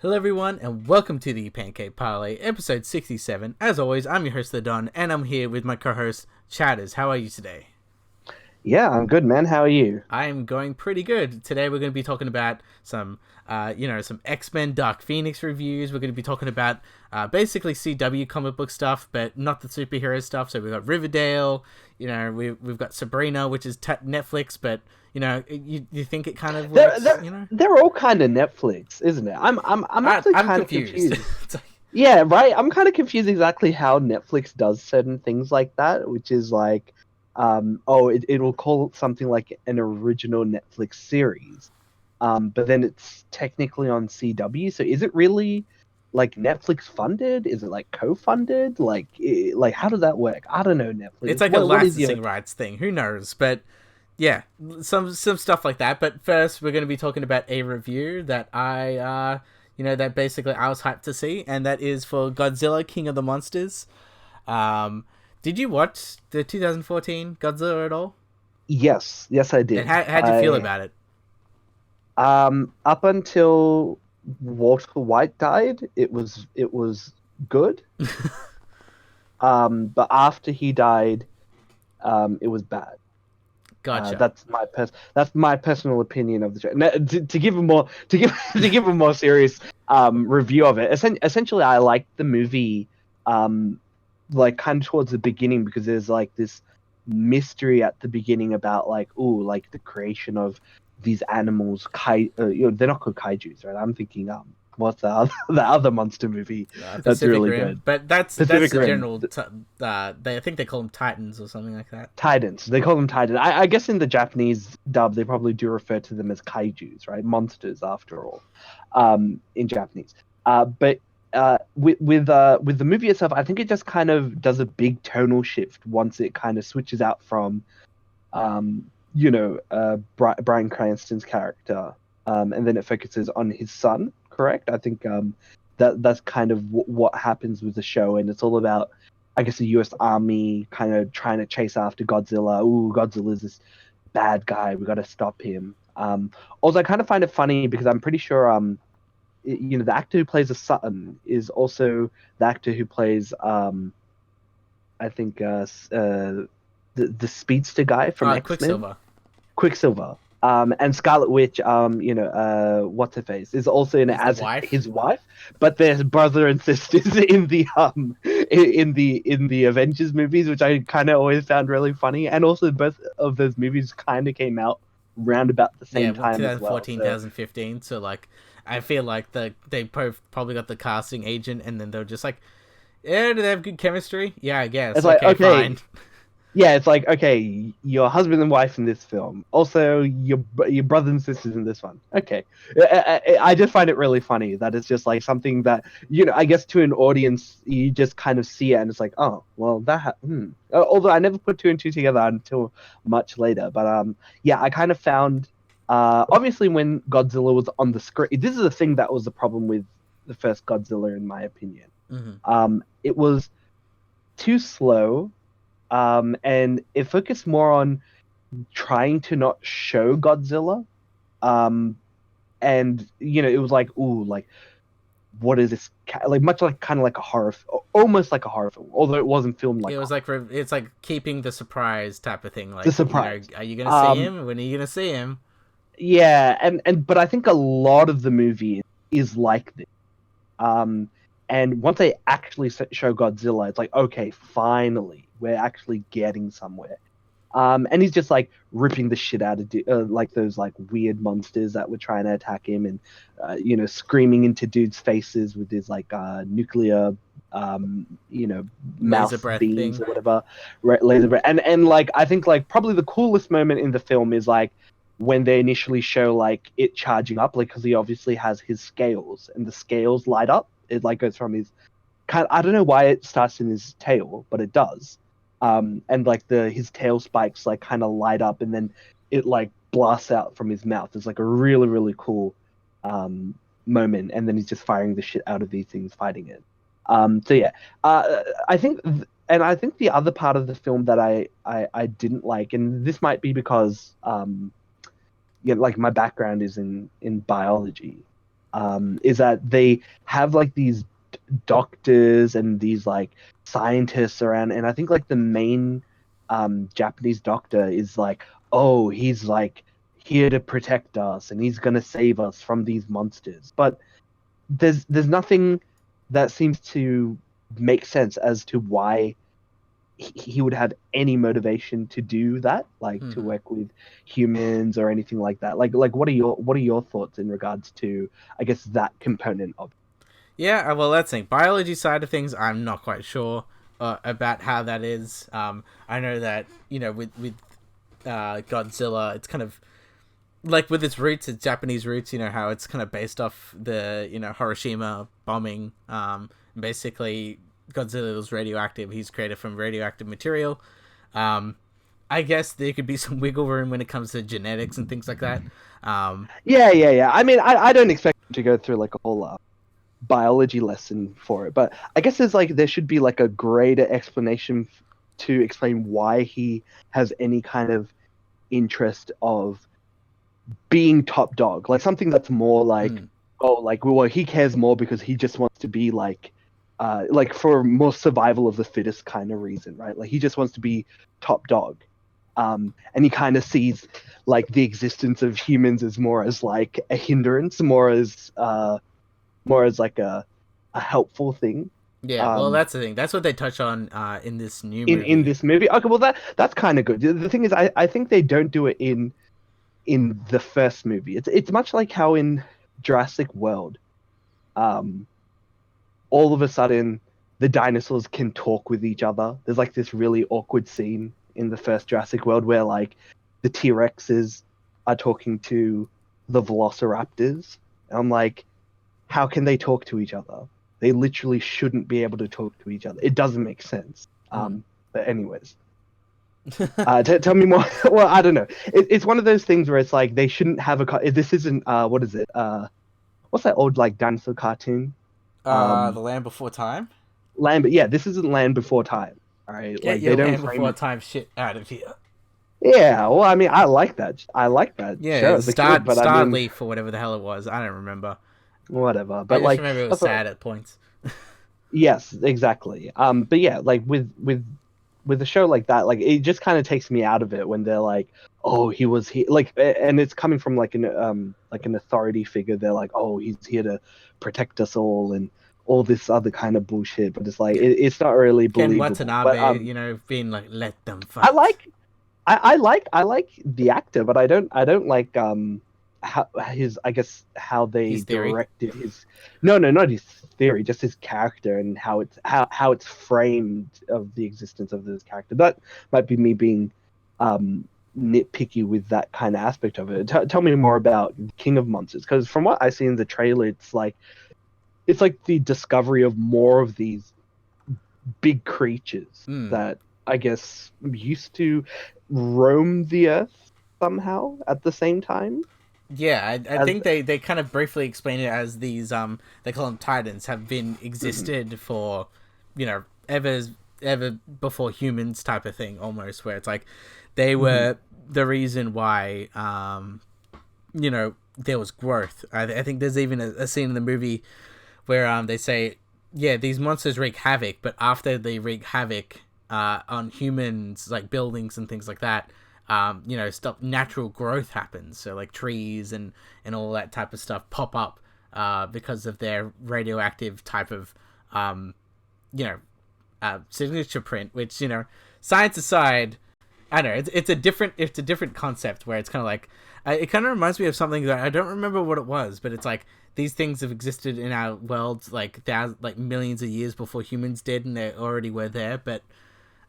Hello, everyone, and welcome to the Pancake Parlay, episode 67. As always, I'm your host, The Don, and I'm here with my co-host, Chatters. How are you today? Yeah, I'm good, man. How are you? I am going pretty good. Today, we're going to be talking about some X-Men Dark Phoenix reviews. We're going to be talking about basically CW comic book stuff, but not the superhero stuff. So we've got Riverdale. We've got Sabrina, which is Netflix, but you think it kind of They're works. they're they're all kind of Netflix, isn't it? I'm actually I'm kind of confused. confused. Yeah, right. I'm kind of confused exactly how Netflix does certain things like that, which is like, it'll call it something like an original Netflix series, but then it's technically on CW. So is it really like Netflix funded? Is it like co-funded? Like how does that work? I don't know, It's Netflix. like a What is your licensing rights thing. Who knows? But yeah, some stuff like that. But first, we're going to be talking about a review that that basically I was hyped to see, and that is for Godzilla King of the Monsters. Um, did you watch the 2014 Godzilla at all? Yes, I And did. how'd you feel I about it? Up until Walter White died, it was good. But after he died, it was bad. Gotcha. That's my personal opinion of the show. Now, to give a more to give a more serious review of it, essentially, I liked the movie like kind of towards the beginning because there's like this mystery at the beginning about like like the creation of these animals they're not called kaijus, right? I'm thinking what's the other, the other monster movie that's Pacific really Rim, good. but that's Pacific the Rim. general. I think they call them Titans or something like that. Titans. They call them Titans. I guess in the Japanese dub, they probably do refer to them as kaijus, right? Monsters, after all, in Japanese. But with the movie itself, I think it just kind of does a big tonal shift once it kind of switches out from, Bryan Cranston's character, and then it focuses on his son. Correct? I think that's kind of what happens with the show, and it's all about, I guess, the U.S. Army kind of trying to chase after Godzilla. Ooh, Godzilla's this bad guy. We got to stop him. Also, I kind of find it funny because I'm pretty sure, the actor who plays the son is also the actor who plays, I think, the speedster guy from X-Men, Quicksilver. Quicksilver. And Scarlet Witch, what's her face, is also in it Is the as wife? his wife, but they're brother and sisters in the Avengers movies, which I kind of always found really funny. And also, both of those movies kind of came out round about the Yeah, same well, time as well. 2014, So 2015. So like, I feel like they probably got the casting agent, and then they're just like, yeah, do they have good chemistry? Yeah, I guess. it's like, Okay, okay, fine. yeah, it's like, okay, your husband and wife in this film, also your brother and sisters in this one. Okay, I just find it really funny that it's just like something that, I guess to an audience you just kind of see it and it's like, oh well, Although I never put two and two together until much later, but yeah, I kind of found, obviously when Godzilla was on the screen, this is the thing that was the problem with the first Godzilla, in my opinion. Hmm. It was too slow, and it focused more on trying to not show Godzilla. Um, and it was like, ooh, like what is this? Like much like kind of like a almost like a horror film, although it wasn't filmed like It a was like it's like keeping the surprise type of thing. the Like, surprise. are you gonna see Um, him? When are you gonna see him? yeah, and but I think a lot of the movie is like this. Um, and once they actually show Godzilla, it's like, okay, finally, we're actually getting somewhere. And he's just like ripping the shit out of like those like weird monsters that were trying to attack him, and screaming into dudes' faces with his like nuclear, um, you know, Laser mouth breath beams thing. or whatever, laser. And like I think like probably the coolest moment in the film is like when they initially show like it charging up, like because he obviously has his scales and the scales light up. It like goes from his kind. I don't know why it starts in his tail, but it does. And like his tail spikes like kind of light up, and then it like blasts out from his mouth. It's like a really really cool um, moment, and then he's just firing the shit out of these things, fighting it. So yeah, I think, and I think the other part of the film that I didn't like, and this might be because like my background is in biology, is that they have like these doctors and these like scientists around, and I think like the main Japanese doctor is like, oh, he's like here to protect us and he's gonna save us from these monsters. But there's nothing that seems to make sense as to why he would have any motivation to do that, like to Hmm. work with humans or anything like that. Like what are your thoughts in regards to, I guess, that component of Yeah, well, that's the thing. Biology side of things, I'm not quite sure about how that is. I know that with Godzilla, it's kind of like with its roots, its Japanese roots. You know how it's kind of based off the Hiroshima bombing. Basically, Godzilla was radioactive. He's created from radioactive material. Um, I guess there could be some wiggle room when it comes to genetics and things like that. Um, Yeah. I mean, I don't expect him to go through like a whole biology lesson for it, but I guess there should be like a greater explanation to explain why he has any kind of interest of being top dog, like something that's more like, mm, oh, like, well, he cares more because he just wants to be like for more survival of the fittest kind of reason, right? Like he just wants to be top dog. And he kind of sees like the existence of humans as more as like a hindrance, more as like a helpful thing. yeah, well, Um, that's the thing. That's what they touch on in this new in movie. this movie. Okay, well that's kind of good. The thing is, I think they don't do it in the first movie. It's much like how in Jurassic World, um, all of a sudden the dinosaurs can talk with each other. There's like this really awkward scene in the first Jurassic World where like the T-Rexes are talking to the Velociraptors. And I'm like, how can they talk to each other? They literally shouldn't be able to talk to each other. It doesn't make sense. Hmm. But anyways, tell me more. Well, I don't know. It's one of those things where it's like they shouldn't have this isn't what is it? What's that old like dinosaur cartoon? The Um, Land Before Time. Land. But yeah, this isn't Land Before Time. All right, Get like they your don't Land frame Before it. Time shit out of here. Yeah, well, I mean, I like that. I like that show Yeah, as a kid, but I Star mean, Leaf or whatever the hell it was. I don't remember. whatever. I But just like, remember it was that's what, sad at points. yes, exactly. But yeah, like with a show like that, like it just kind of takes me out of it when they're like, oh, he was here, like, and it's coming from like an authority figure. They're like, oh, he's here to protect us all and all this other kind of bullshit. But it's like Yeah, it's not really Ken believable. But Watanabe, being like, let them I fight. like I like the actor, but I don't like how his I guess how they His theory. directed his no not his theory, just his character and how it's framed of the existence of this character. That might be me being um nitpicky with that kind of aspect of it. Tell me more about King of Monsters, because from what I see in the trailer, it's like the discovery of more of these big creatures Mm. that I guess used to roam the earth somehow at the same time Yeah, I as think they kind of briefly explain it as these they call them titans have been Mhm, existed for ever before humans type of thing almost where it's like they mhm, were the reason why there was growth. I think there's even a scene in the movie where they say, yeah, these monsters wreak havoc, but after they wreak havoc on humans, like buildings and things like that, stuff natural growth happens. So like trees and all that type of stuff pop up because of their radioactive type of um, you know signature print. Which science aside, I don't know. It's a different concept where it's kind of like it kind of reminds me of something that I don't remember what it was, but it's like these things have existed in our world like millions of years before humans did, and they already were there. But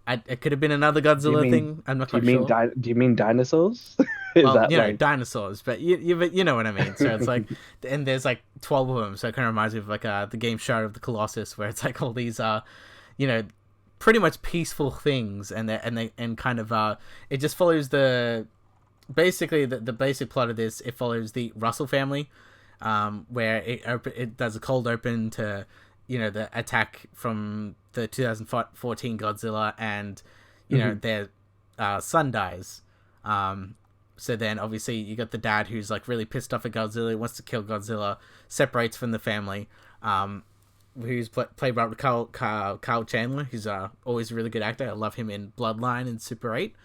it could have been another do you Godzilla mean thing. I'm not quite sure. do you mean dinosaurs? Is Well, that like dinosaurs, but you know what I mean. So it's like, and there's like 12 of them. So it kind of reminds me of like the game Shadow of the Colossus, where it's like all these you know, pretty much peaceful things, and kind of it just follows basically the basic plot of this. It follows the Russell family, where it does a cold open to the attack from the 2014 Godzilla, and mhm, their son dies. Um, So then obviously you got the dad who's like really pissed off at Godzilla, wants to kill Godzilla, separates from the family. Who's played by Carl Chandler, who's always a really good actor. I love him in Bloodline and Super 8.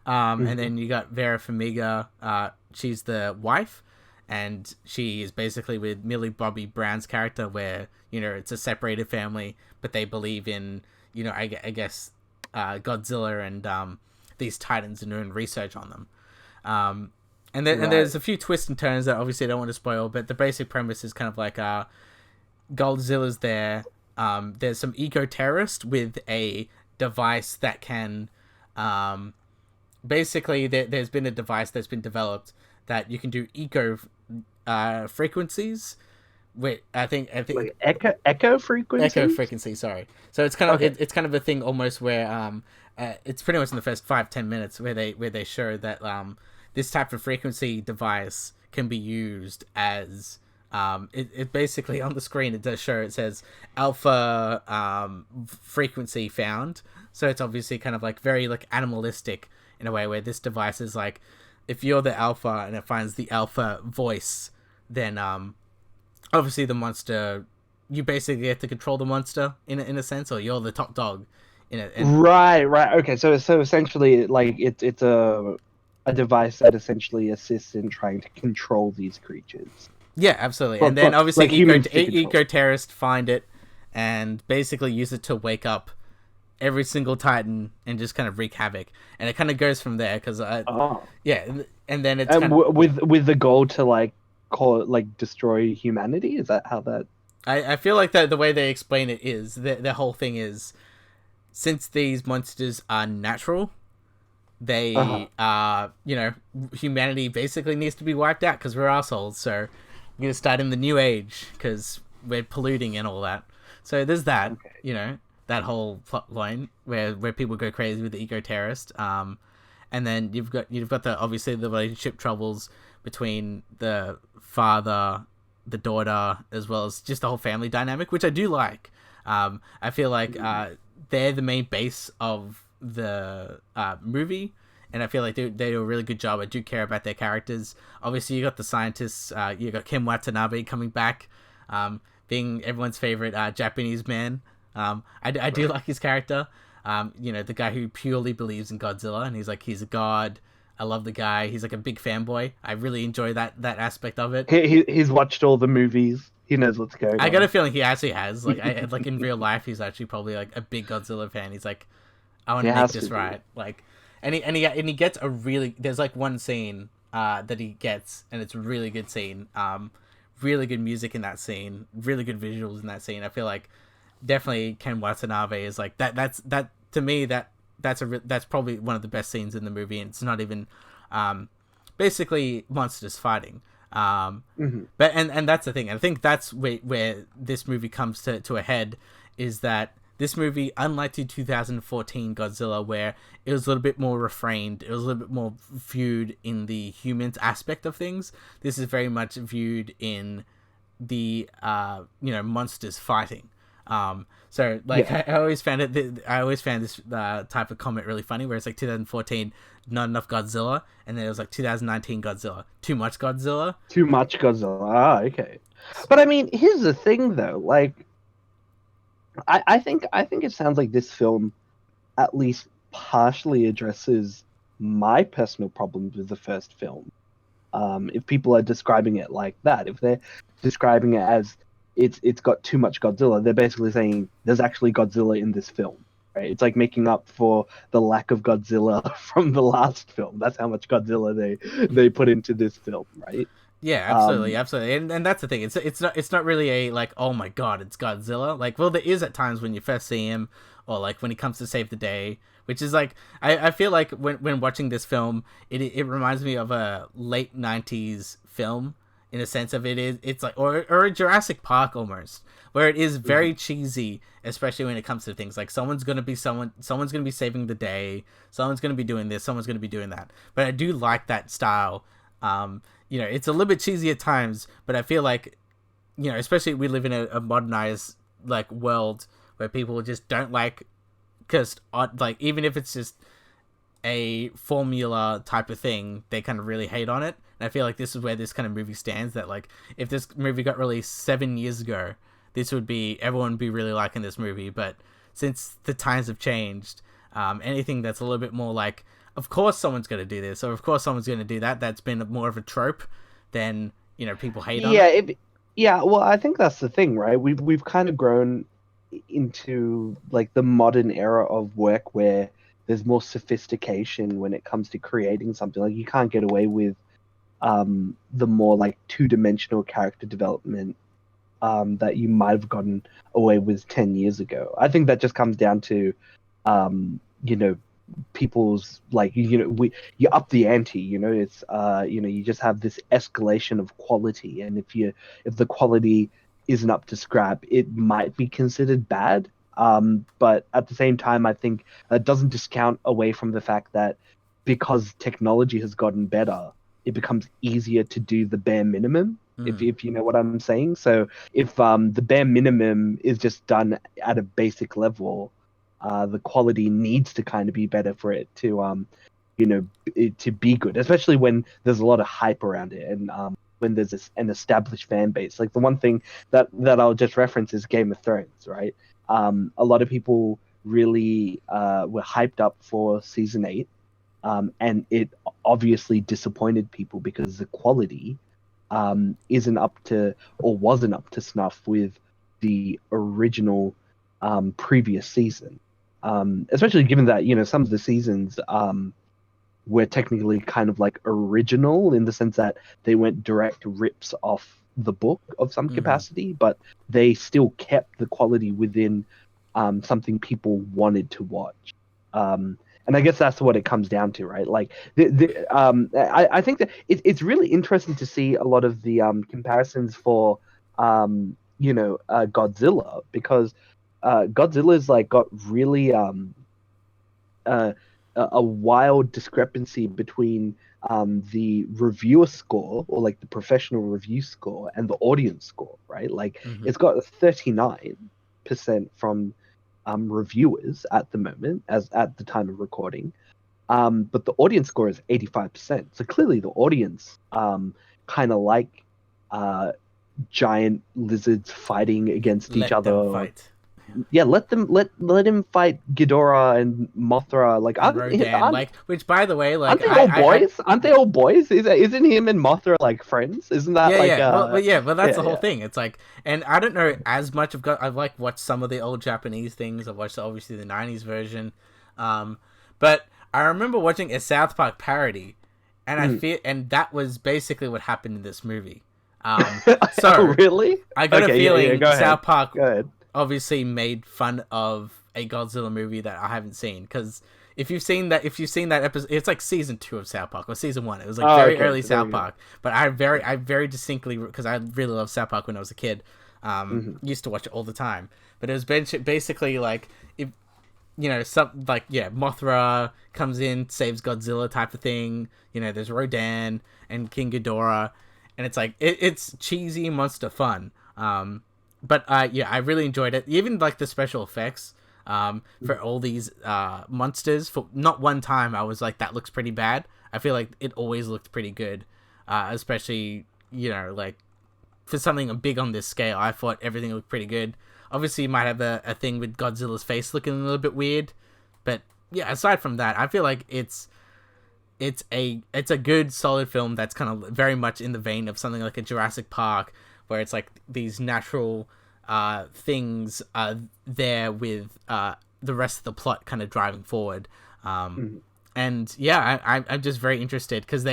And then you got Vera Farmiga. She's the wife, and she is basically with Millie Bobby Brown's character, where it's a separated family, but they believe in I guess Godzilla and these titans and doing research on them. And there's a few twists and turns that obviously I don't want to spoil, but the basic premise is kind of like Godzilla's there. There's some eco-terrorist with a device that can basically there's been a device that's been developed that you can do eco frequencies. Wait, I think like echo frequency. Echo frequency. Sorry. So it's kind of it's kind of a thing almost where it's pretty much in the first 5-10 minutes where they show that this type of frequency device can be used as it basically on the screen it does show, it says alpha frequency found. So it's obviously kind of like very like animalistic in a way, where this device is like, if you're the alpha and it finds the alpha voice, then obviously the monster, you basically get to control the monster in a sense, or you're the top dog in it. Right. Okay, so essentially like it's a device that essentially assists in trying to control these creatures. Yeah, absolutely. And then obviously like eco-terrorists find it and basically use it to wake up every single titan and just kind of wreak havoc. And it kind of goes from there, because yeah, and then it's with the goal to like call it like destroy humanity. Is that how that? I feel like that the way they explain it is the whole thing is, since these monsters are natural, they humanity basically needs to be wiped out because we're assholes. So we're gonna start in the new age because we're polluting and all that. So there's that, that whole plot line where people go crazy with the eco-terrorist. And then you've got the obviously the relationship troubles between the father, the daughter, as well as just the whole family dynamic, which I do like. I feel like they're the main base of the movie, and I feel like they do a really good job. I do care about their characters. Obviously, you got the scientists. You got Ken Watanabe coming back, being everyone's favorite Japanese man. I do like his character. The guy who purely believes in Godzilla, and he's a god. I love the guy. He's like a big fanboy. I really enjoy that aspect of it. He's watched all the movies. He knows what's going on. I got a feeling he actually has. Like, like in real life, he's actually probably like a big Godzilla fan. He's like, I want to make this right. Like, and he gets a really. There's like one scene that he gets, and it's a really good scene. Really good music in that scene. Really good visuals in that scene. I feel like definitely Ken Watanabe is like that. That's to me that's probably one of the best scenes in the movie, and it's not even basically monsters fighting. But and that's the thing. I think that's where this movie comes to a head, is that this movie, unlike the 2014 Godzilla, where it was a little bit more refrained, it was a little bit more viewed in the humans aspect of things, this is very much viewed in the monsters fighting. So like, yeah. I always found this type of comment really funny, where it's like 2014, not enough Godzilla, and then it was like 2019 Godzilla, too much Godzilla. Okay. But I mean, here's the thing though, like, I think it sounds like this film at least partially addresses my personal problems with the first film. If people are describing it like that, if they're describing it as it's got too much Godzilla, they're basically saying there's actually Godzilla in this film, right? It's like making up for the lack of Godzilla from the last film. That's how much Godzilla they put into this film, right? Yeah, absolutely, and that's the thing. It's not really a like, oh my god, it's Godzilla. Like, well, there is at times when you first see him, or like when he comes to save the day, which is like, I feel like when watching this film, it reminds me of a late 90s film, in a sense of it's like, or a Jurassic Park almost, where it is very cheesy, especially when it comes to things like someone's gonna be saving the day, someone's gonna be doing this, someone's gonna be doing that. But I do like that style. It's a little bit cheesy at times, but I feel like, especially we live in a modernized like world where people just don't like, because like, even if it's just a formula type of thing, they kind of really hate on it. And I feel like this is where this kind of movie stands. That like, if this movie got released 7 years ago, this would be everyone would be really liking this movie. But since the times have changed, anything that's a little bit more like, of course someone's going to do this, or of course someone's going to do that. That's been more of a trope. Then people hate on it. Yeah. Well, I think that's the thing, right? We've kind of grown into like the modern era of work where there's more sophistication when it comes to creating something. Like you can't get away with the more like two-dimensional character development that you might have gotten away with 10 years ago. I think that just comes down to you know, people's like you up the ante. It's you just have this escalation of quality, and if the quality isn't up to scrap, it might be considered bad. But at the same time, I think that doesn't discount away from the fact that because technology has gotten better, it becomes easier to do the bare minimum. If you know what I'm saying. So if the bare minimum is just done at a basic level, the quality needs to kind of be better for it to to be good, especially when there's a lot of hype around it, and when there's an established fan base. Like the one thing that I'll just reference is Game of Thrones, right? A lot of people really were hyped up for season 8, and it obviously disappointed people because the quality isn't up to, or wasn't up to snuff with the original previous season. Especially given that some of the seasons were technically kind of like original in the sense that they went direct rips off the book of some capacity, but they still kept the quality within something people wanted to watch. And I guess that's what it comes down to, right? Like, I think that it's really interesting to see a lot of the comparisons for, Godzilla, because Godzilla's like got really a wild discrepancy between the reviewer score, or like the professional review score, and the audience score, right? Like it's got a 39% from reviewers at the moment, as at the time of recording, but the audience score is 85%. So clearly the audience kind of like giant lizards fighting against each Let other. them fight. Yeah, let him fight Ghidorah and Mothra. Like, And Rodan, like, which by the way, like, aren't they all boys? Aren't they all boys? Isn't him and Mothra like friends? Isn't that like well, that's the whole thing. It's like, and I don't know as much. I've like watched some of the old Japanese things. I've watched obviously the '90s version, but I remember watching a South Park parody, and I feel, and that was basically what happened in this movie. So oh, really? I got a feeling go South Park Go ahead. obviously made fun of a Godzilla movie that I haven't seen, because if you've seen that episode, it's like season 2 of South Park or season 1. It was like very early South Park, but I very distinctly, because I really loved South Park when I was a kid, used to watch it all the time. But it was basically like, if Mothra comes in, saves Godzilla type of thing. There's Rodan and King Ghidorah, and it's like it's cheesy monster fun. But I really enjoyed it. Even like the special effects for all these monsters. For not one time I was like, that looks pretty bad. I feel like it always looked pretty good, especially like for something big on this scale. I thought everything looked pretty good. Obviously, you might have a thing with Godzilla's face looking a little bit weird, but yeah. Aside from that, I feel like it's a good solid film that's kind of very much in the vein of something like a Jurassic Park, where it's like these natural things there with the rest of the plot kind of driving forward. And yeah, I'm just very interested because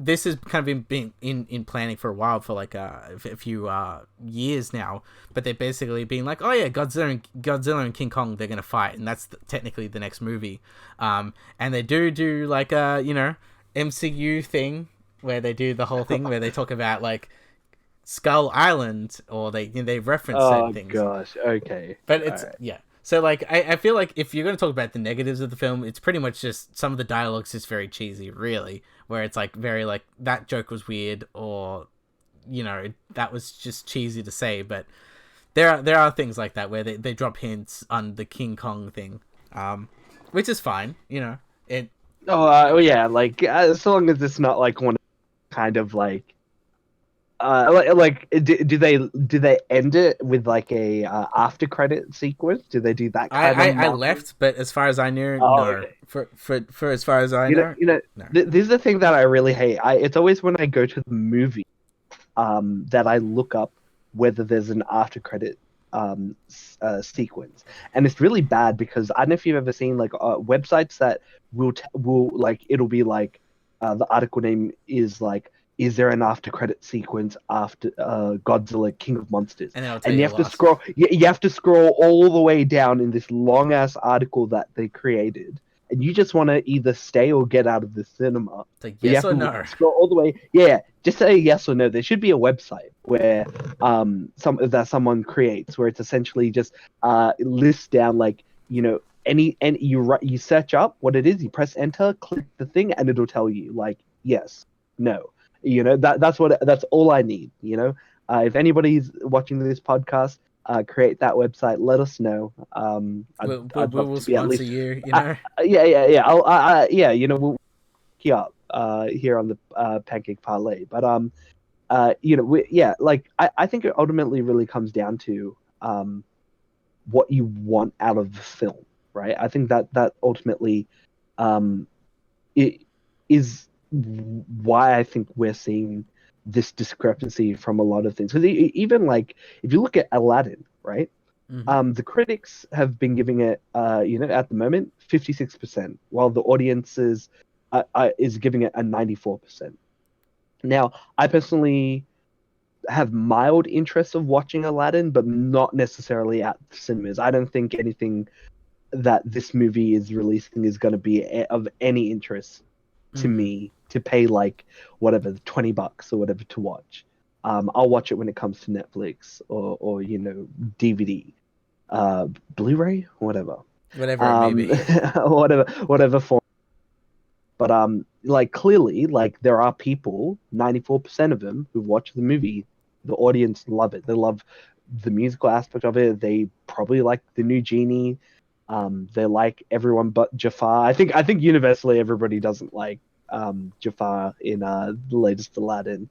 this has kind of been in planning for a while, for like a few years now. But they're basically being like, oh yeah, Godzilla and King Kong, they're gonna fight, and that's technically the next movie. And they do like a MCU thing where they do the whole thing where they talk about like Skull Island, or they reference certain things. Oh gosh, okay. But it's yeah. So like I feel like if you're gonna talk about the negatives of the film, it's pretty much just some of the dialogue's just very cheesy, really. Where it's like very like, that joke was weird, or that was just cheesy to say. But there are things like that where they drop hints on the King Kong thing. which is fine. It. Yeah, like as long as it's not like one kind of like do they end it with like a after credit sequence? Do they do that kind of I marketing? left, but as far as I knew, Oh, no. okay. For as far as I You know, know, you know, no. this is the thing that I really hate. It's always when I go to the movie, that I look up whether there's an after credit sequence, and it's really bad because I don't know if you've ever seen like websites that will like it'll be like the article name is like, is there an after credit sequence after Godzilla King of Monsters? And then I'll tell And you you the have to last. scroll. You have to scroll all the way down in this long ass article that they created, and you just want to either stay or get out of the cinema. It's like But you yes have or to no. scroll all the way. Yeah, just say yes or no. There should be a website where someone creates where it's essentially just lists down like any you search up what it is, you press enter, click the thing, and it'll tell you like yes, no. That's all I need. If anybody's watching this podcast, create that website. Let us know. I'd We love will to be at sponsor least. you. Yeah. Yeah. We'll key up here on the Pancake Parlay. But yeah, like I think it ultimately really comes down to what you want out of the film, right? I think that ultimately um, it is why I think we're seeing this discrepancy from a lot of things. Because even like if you look at Aladdin, right? Hmm. The critics have been giving it, at the moment, 56%, while the audience is giving it a 94%. Now, I personally have mild interest of watching Aladdin, but not necessarily at cinemas. I don't think anything that this movie is releasing is going to be of any interest to Hmm. me to pay like whatever $20 or whatever to watch. I'll watch it when it comes to Netflix or DVD, uh, Blu-ray, whatever, Whatever it may um, be. whatever form. But like clearly, like there are people, 94% of them who watch the movie. The audience love it. They love the musical aspect of it. They probably like the new genie. They like everyone but Jafar. I think universally everybody doesn't like Jafar in the latest Aladdin.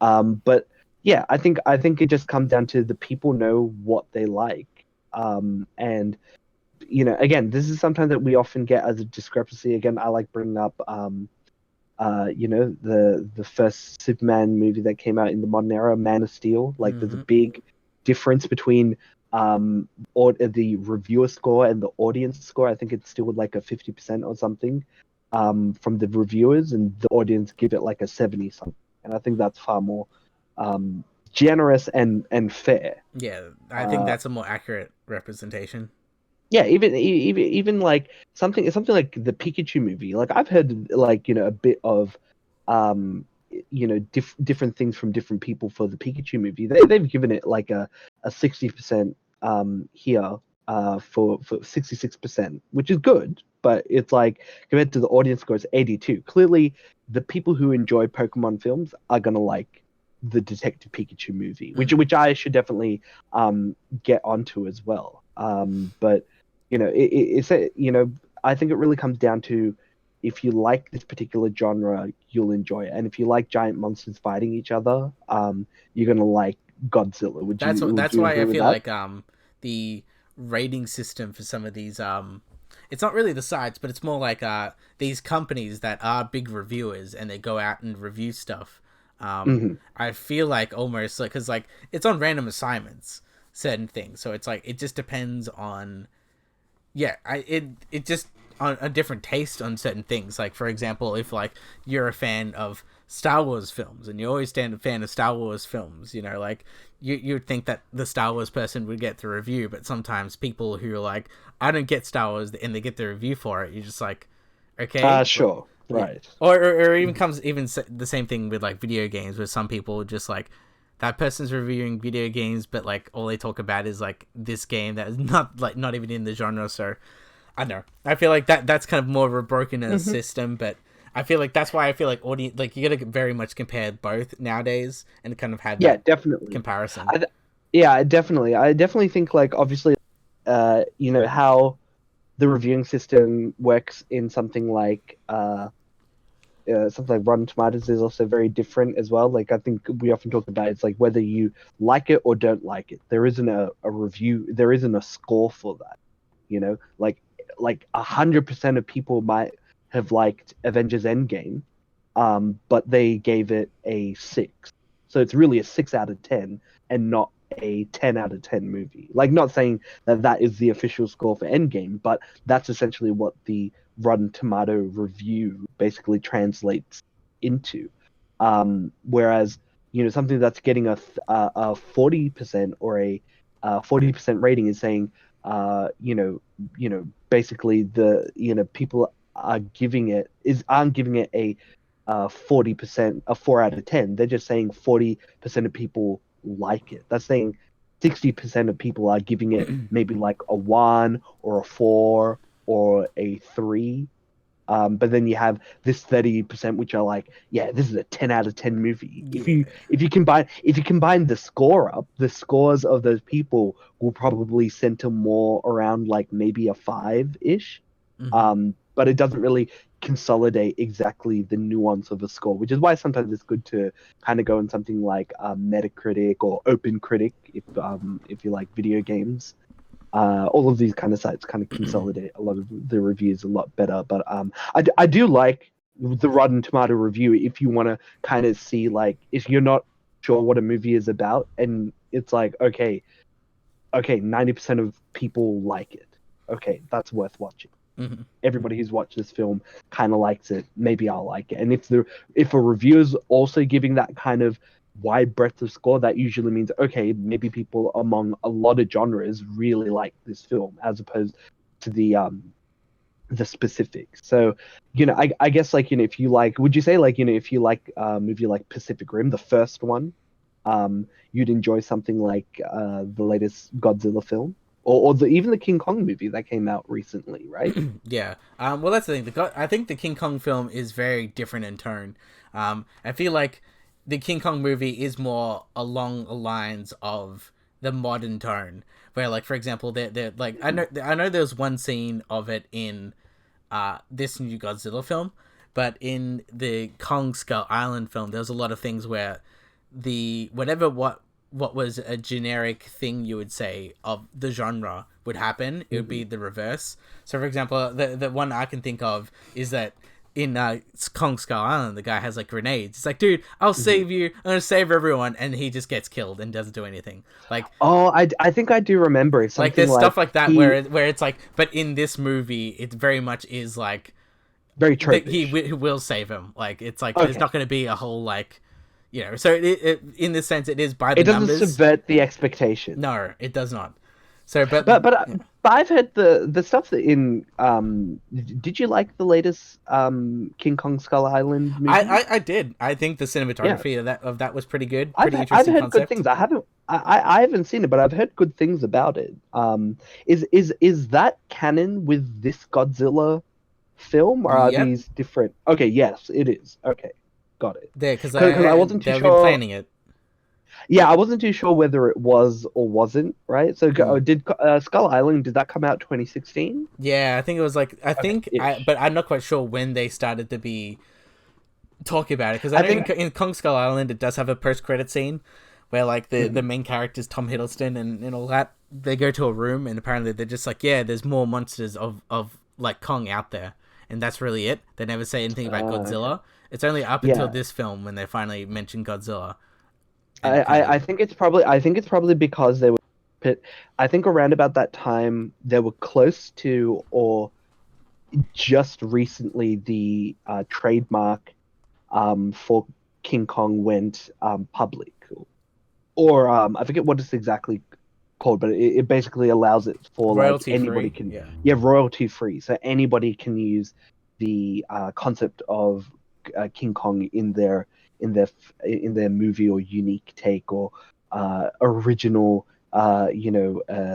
But yeah, I think it just comes down to the people know what they like. And again, this is something that we often get as a discrepancy. Again, I like bringing up the first Superman movie that came out in the modern era, Man of Steel. Like, there's a Hmm. big difference between or the reviewer score and the audience score. I think it's still like a 50% or something from the reviewers, and the audience give it like a 70 something. And I think that's far more generous and fair. Yeah, I think Uh, that's a more accurate representation. yeah, even like something like the Pikachu movie. Like I've heard like a bit of um different things from different people for the Pikachu movie. They've given it like a 60% here for 66%, which is good, but it's like compared to the audience score, it's 82. Clearly, the people who enjoy Pokemon films are gonna like the Detective Pikachu movie, which Mm. which I should definitely get onto as well. But it's I think it really comes down to if you like this particular genre, you'll enjoy it, and if you like giant monsters fighting each other, you're gonna like Godzilla. Would you would That's you why agree I with feel that? like the rating system for some of these it's not really the sites, but it's more like these companies that are big reviewers and they go out and review stuff. Hmm. I feel like almost like because like it's on random assignments, certain things, so it's like it just depends on yeah, it just on a different taste on certain things. Like for example, if like you're a fan of Star Wars films and you always stand a fan of Star Wars films, like you'd think that the Star Wars person would get the review, but sometimes people who are like, I don't get Star Wars and they get the review for it, you're just like, okay, Sure, yeah. right. Or even comes even the same thing with like video games, where some people just like that person's reviewing video games, but like all they talk about is like this game that is not even in the genre. So I don't know. I feel like that's kind of more of a broken Hmm. system, but I feel like that's why I feel like audience like you gotta very much compare both nowadays and kind of have Yeah, that definitely. comparison. I, yeah, definitely. I definitely think like obviously, how. the reviewing system works in something like Rotten Tomatoes is also very different as well. Like I think we often talk about it's like whether you like it or don't like it. There isn't a review. There isn't a score for that. You know, like 100% of people might have liked Avengers Endgame, but they gave it a 6. So it's really a 6 out of 10 and not a 10 out of 10 movie. Like, not saying that that is the official score for Endgame, but that's essentially what the Rotten Tomato review basically translates into. Whereas, something that's getting a 40% or a 40% rating is saying, basically people aren't giving it a 40%, a 4 out of 10. They're just saying 40% of people like it. That's saying 60% of people are giving it maybe like a 1 or a 4 or a 3. But then you have this 30% which are like, yeah, this is a 10 out of 10 movie. Yeah. If you combine the scores of those people will probably center more around like maybe a 5-ish. Hmm. But it doesn't really consolidate exactly the nuance of a score, which is why sometimes it's good to kind of go in something like Metacritic or OpenCritic if you like video games. All of these kind of sites kind of consolidate a lot of the reviews a lot better. But I do like the Rotten Tomato review if you want to kind of see, like, if you're not sure what a movie is about and it's like, okay, 90% of people like it. Okay, that's worth watching. Hmm. Everybody who's watched this film kind of likes it. Maybe I'll like it. And if a review is also giving that kind of wide breadth of score, that usually means, okay, maybe people among a lot of genres really like this film, as opposed to the specifics. So, I guess, like, if you like, would you say, like, if you like a movie like Pacific Rim, the first one, you'd enjoy something like the latest Godzilla film, or even the King Kong movie that came out recently, right? Yeah. Well, that's the thing. I think the King Kong film is very different in tone. I feel like the King Kong movie is more along the lines of the modern tone, where, like, for example, they're like, I know there's one scene of it in this new Godzilla film, but in the Kong Skull Island film, there's a lot of things where what was a generic thing you would say of the genre would happen. It would be the reverse. So, for example, the one I can think of is that in Kong Skull Island, the guy has like grenades. It's like, dude, I'll save you. I'm gonna save everyone, and he just gets killed and doesn't do anything. Oh, I think I do remember it. Like Something there's like stuff like that he where it's like, but in this movie, it very much is like very that tropish. he will save him. Like, it's like there's Okay. not going to be a whole, like, So in this sense, it is by It the doesn't numbers. subvert the expectation. No, it does not. So, but yeah. But I've heard the stuff that in did you like the latest King Kong Skull Island movie? I did. I think the Yeah. cinematography of that was pretty good. I've Pretty I've interesting heard good concept. things. I haven't seen it, but I've heard good things about it. Is that canon with this Godzilla film, or are Yep. these different? Okay, yes, it is. Okay, got it. There, because Because I wasn't too they've been sure. planning it. Yeah, I wasn't too sure whether it was or wasn't, right? So Mm. did Skull Island, did that come out 2016? Yeah, I think it was like Okay, ish. but I'm not quite sure when they started to be talking about it, because I I know think in Kong Skull Island it does have a post credit scene where, like, the mhm. main characters Tom Hiddleston and all that, they go to a room and apparently they're just like, yeah, there's more monsters of like Kong out there, and that's really it. They never say anything about Okay. Godzilla. It's only up until Yeah. this film when they finally mention Godzilla I, and kind I of. I think it's probably because they were pit I think around about that time they were close to, or just recently, the trademark for King Kong went public, or I forget what it's exactly called, but it basically allows it for, like, Royalty anybody free, can, yeah. yeah, royalty free, so anybody can use the concept of King Kong in their in their movie, or unique take, or original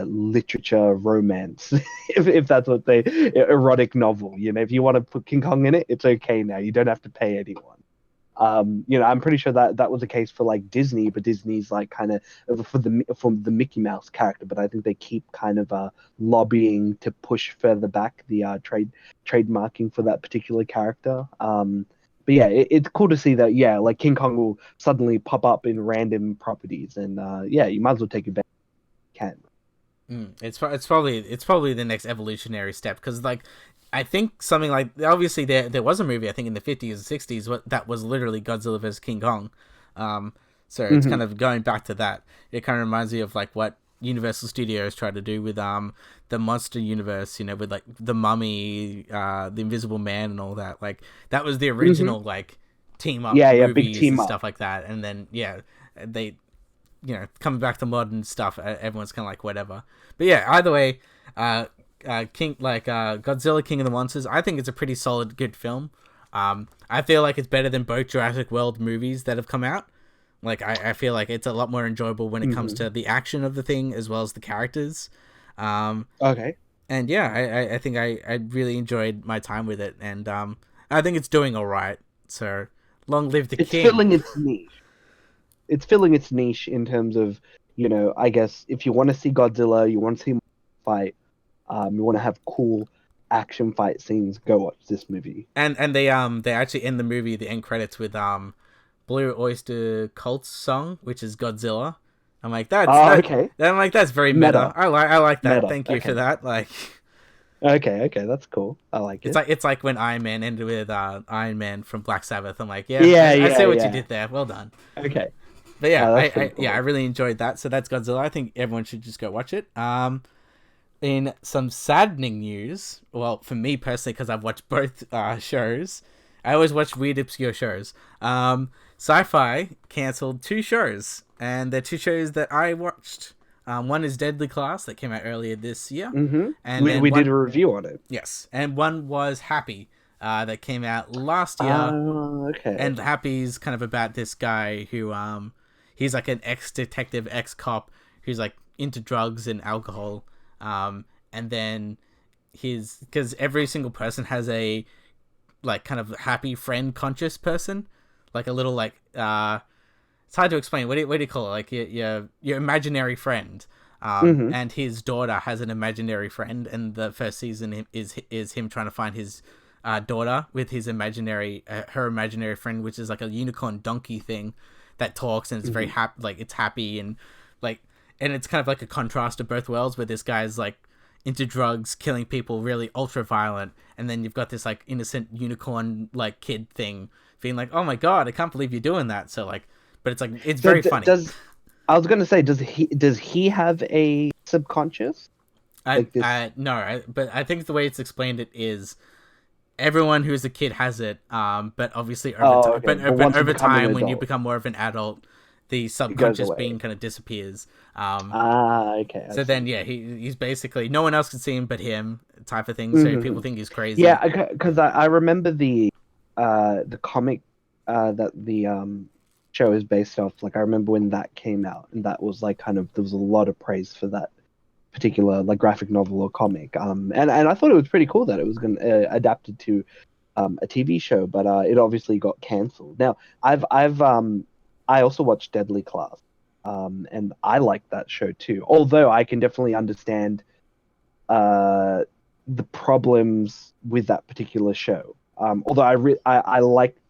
literature, romance, if that's what they, erotic novel. If you want to put King Kong in it, it's okay now. You don't have to pay anyone. I'm pretty sure that that was the case for like Disney, but Disney's like kind of for the Mickey Mouse character. But I think they keep kind of lobbying to push further back the trademarking for that particular character. But yeah, it's cool to see that. Yeah, like King Kong will suddenly pop up in random properties, and yeah, you might as well take advantage if you can. It's probably the next evolutionary step, because like I think something like, obviously there was a movie I think in the 50s and 60s that was literally Godzilla vs King Kong, so it's Hmm. kind of going back to that. It kind of reminds me of like what Universal Studios tried to do with the monster universe, with like the Mummy, the Invisible Man, and all that. Like that was the Hmm. original like team up Yeah, yeah, big movies and team up. stuff like that, and then yeah, they coming back to modern stuff, everyone's kind of like whatever. But yeah, either way, uh, Godzilla King of the Monsters, I think it's a pretty solid, good film. I feel like it's better than both Jurassic World movies that have come out. Like I feel like it's a lot more enjoyable when it comes Hmm. to the action of the thing as well as the characters. Um, Okay, and yeah, I think I really enjoyed my time with it, and I think it's doing all right. So long live the it's king. filling its niche. It's filling its niche in terms of, I guess if you want to see Godzilla, you want to see fight, you want to have cool action fight scenes, go watch this movie. And they actually end the movie, the end credits, with Blue Oyster Cult's song, which is Godzilla. I'm like that's Oh, that. okay. I'm like that's very meta. Meta. I like that. Meta. Thank you for Okay. that. Like Okay, okay, that's cool. I like it's it. like it's like when Iron Man ended with Iron Man from Black Sabbath. I'm like, yeah, Yeah, I yeah, see what you yeah. did there. Well done. Okay. But yeah, That's pretty I cool. really enjoyed that. So that's Godzilla. I think everyone should just go watch it. In some saddening news, well, for me personally, because I've watched both shows, I always watch weird, obscure shows. Syfy cancelled two shows, and they're two shows that I watched. One is Deadly Class that came out earlier this year, Hmm. and We then we did one, a review on it. yes, and one was Happy, that came out last year. Okay. And Happy's kind of about this guy who he's like an ex detective, ex cop who's like into drugs and alcohol. And then his, because every single person has a like kind of happy friend conscious person, like a little like it's hard to explain. What do you call it? Like your imaginary friend. Hmm. And his daughter has an imaginary friend, and the first season is him trying to find his daughter with his imaginary her imaginary friend, which is like a unicorn donkey thing that talks, and it's very Hmm. happy, like it's happy, and like, and it's kind of like a contrast of both worlds, where this guy's like into drugs, killing people, really ultra violent, and then you've got this like innocent unicorn like kid thing being like, oh my god, I can't believe you're doing that. So like, but it's like it's So very funny. does I was gonna say, does he have a subconscious like this? I no, but I think the way it's explained it is everyone who's a kid has it, but obviously over Oh, time, okay. But but once you over become an time, when you adult, become more of an adult, the it goes subconscious being away. kind of disappears. Um, Ah, okay, I so then see. yeah, he's basically no one else can see him but him, type of thing. So Hmm. people think he's crazy. Yeah, because I remember the comic that the show is based off. Like I remember when that came out, and that was like kind of there was a lot of praise for that particular like graphic novel or comic. And I thought it was pretty cool that it was going adapted to a TV show, but it obviously got cancelled. Now I also watched Deadly Class, and I like that show too. Although I can definitely understand uh the problems with that particular show. Although I liked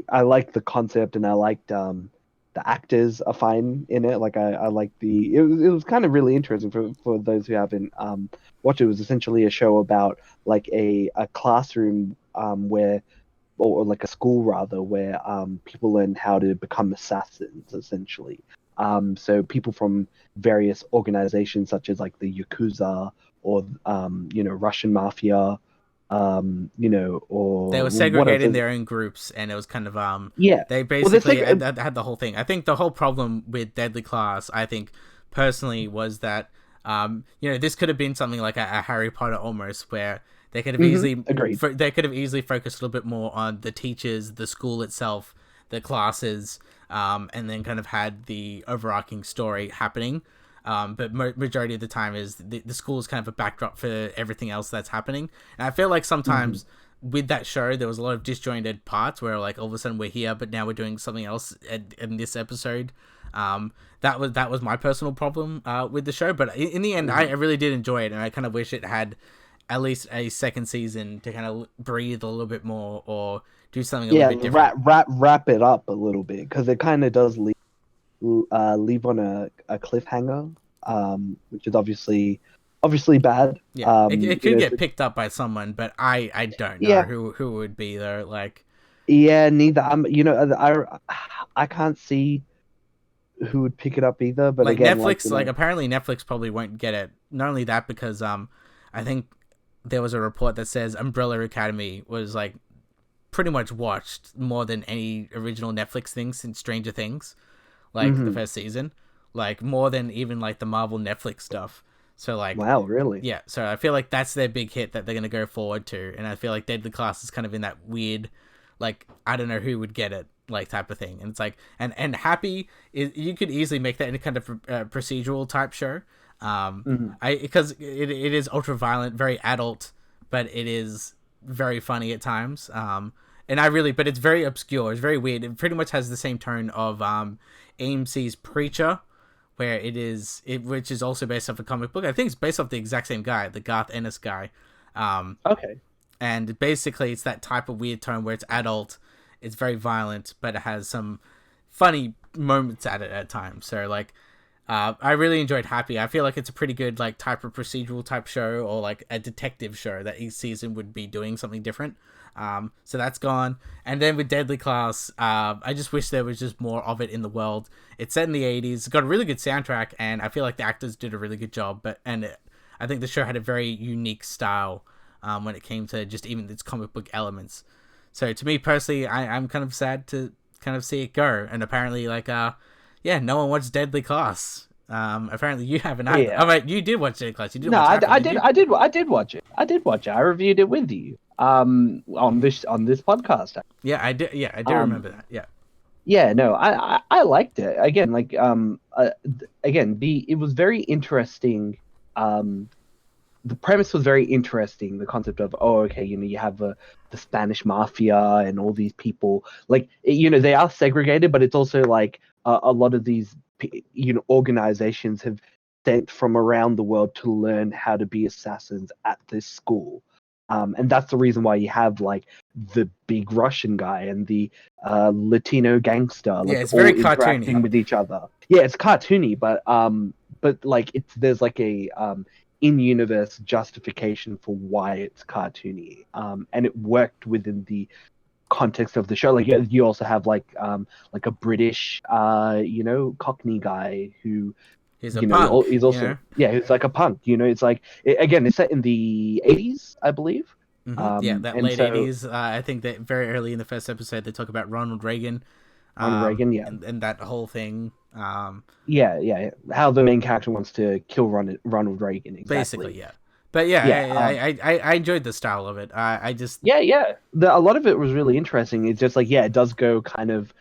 I liked the concept, and I liked the actors are fine in it. Like I like it was kind of really interesting for those who haven't watched it. It was essentially a show about like a classroom where or like a school rather where people learn how to become assassins essentially. So people from various organizations such as like the Yakuza or Russian mafia, They or were what else segregated in is it? their own groups, and it was kind of Yeah. they Well, there's basically like had the whole thing. I think the whole problem with Deadly Class, I think personally, was that this could have been something like a Harry Potter almost, where agreed. they could have easily focused a little bit more on the teachers, the school itself, the classes, and then kind of had the overarching story happening. But majority of the time is the school is kind of a backdrop for everything else that's happening. And I feel like Hmm. sometimes with that show, there was a lot of disjointed parts where like all of a sudden we're here, but now we're doing something else in this episode. That was my personal problem with the show, but in the end, I really did enjoy it, and I kind of wish it had at least a second season to kind of breathe a little bit more or do something a little bit different. Wrap it up a little bit because it kind of does leave on a cliffhanger, which is obviously bad. Yeah, it could get picked up by someone, but I don't know who would be though. Like, yeah, neither. I can't see who would pick it up either. But like again, Netflix, like apparently Netflix probably won't get it. Not only that, because I think there was a report that says Umbrella Academy was like pretty much watched more than any original Netflix thing since Stranger Things, like the first season, like more than even like the Marvel Netflix stuff. So like, wow, really? Yeah. So I feel like that's their big hit that they're gonna go forward to, and I feel like Deadly Class is kind of in that weird, like I don't know who would get it, like type of thing. And it's like, and Happy is, you could easily make that any kind of procedural type show. Because it is ultra violent, very adult, but it is very funny at times. But it's very obscure. It's very weird. It pretty much has the same tone of AMC's Preacher, where which is also based off a comic book. I think it's based off the exact same guy, the Garth Ennis guy. Okay. And basically, it's that type of weird tone where it's adult, it's very violent, but it has some funny moments at it at times. So like, I really enjoyed Happy. I feel like it's a pretty good like type of procedural type show, or like a detective show that each season would be doing something different. So that's gone. And then with Deadly Class, I just wish there was just more of it in the world. It's set in the 80s. It's got a really good soundtrack, and I feel like the actors did a really good job. I think the show had a very unique style when it came to just even its comic book elements. So to me personally, I'm kind of sad to kind of see it go. And apparently, like, no one watched Deadly Class. Apparently you haven't either. Yeah. Oh, wait, you did watch Deadly Class. You did No, watch Happy, I did watch it. I did watch it. I reviewed it with you. On this podcast. Yeah, I did. Yeah, I do remember that. Yeah. Yeah, no, I liked it. Again, like it was very interesting. The premise was very interesting. The concept of, oh, okay, you have the Spanish mafia and all these people. Like, they are segregated, but it's also like a lot of these organizations have sent from around the world to learn how to be assassins at this school. And that's the reason why you have like the big Russian guy and the Latino gangster, like it's all very interacting cartoony with each other. Yeah, it's cartoony, but like there's like a in-universe justification for why it's cartoony, and it worked within the context of the show. Like you also have like a British Cockney guy who he's a punk. He's also he's like a punk. It's like again, it's set in the 80s, I believe. That late 80s. I think that very early in the first episode they talk about Ronald Reagan. And that whole thing. How the main character wants to kill Ronald Reagan. Exactly. Basically, yeah. But I enjoyed the style of it. I just a lot of it was really interesting. It's just like it does go kind of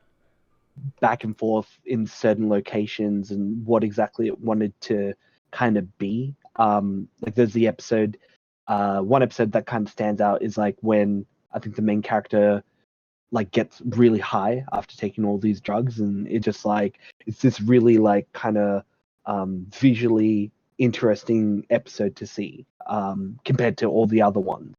back and forth in certain locations and what exactly it wanted to kind of be. Like there's the episode, one episode that kind of stands out is like when I think the main character like gets really high after taking all these drugs, and it just like it's this really like kind of visually interesting episode to see compared to all the other ones.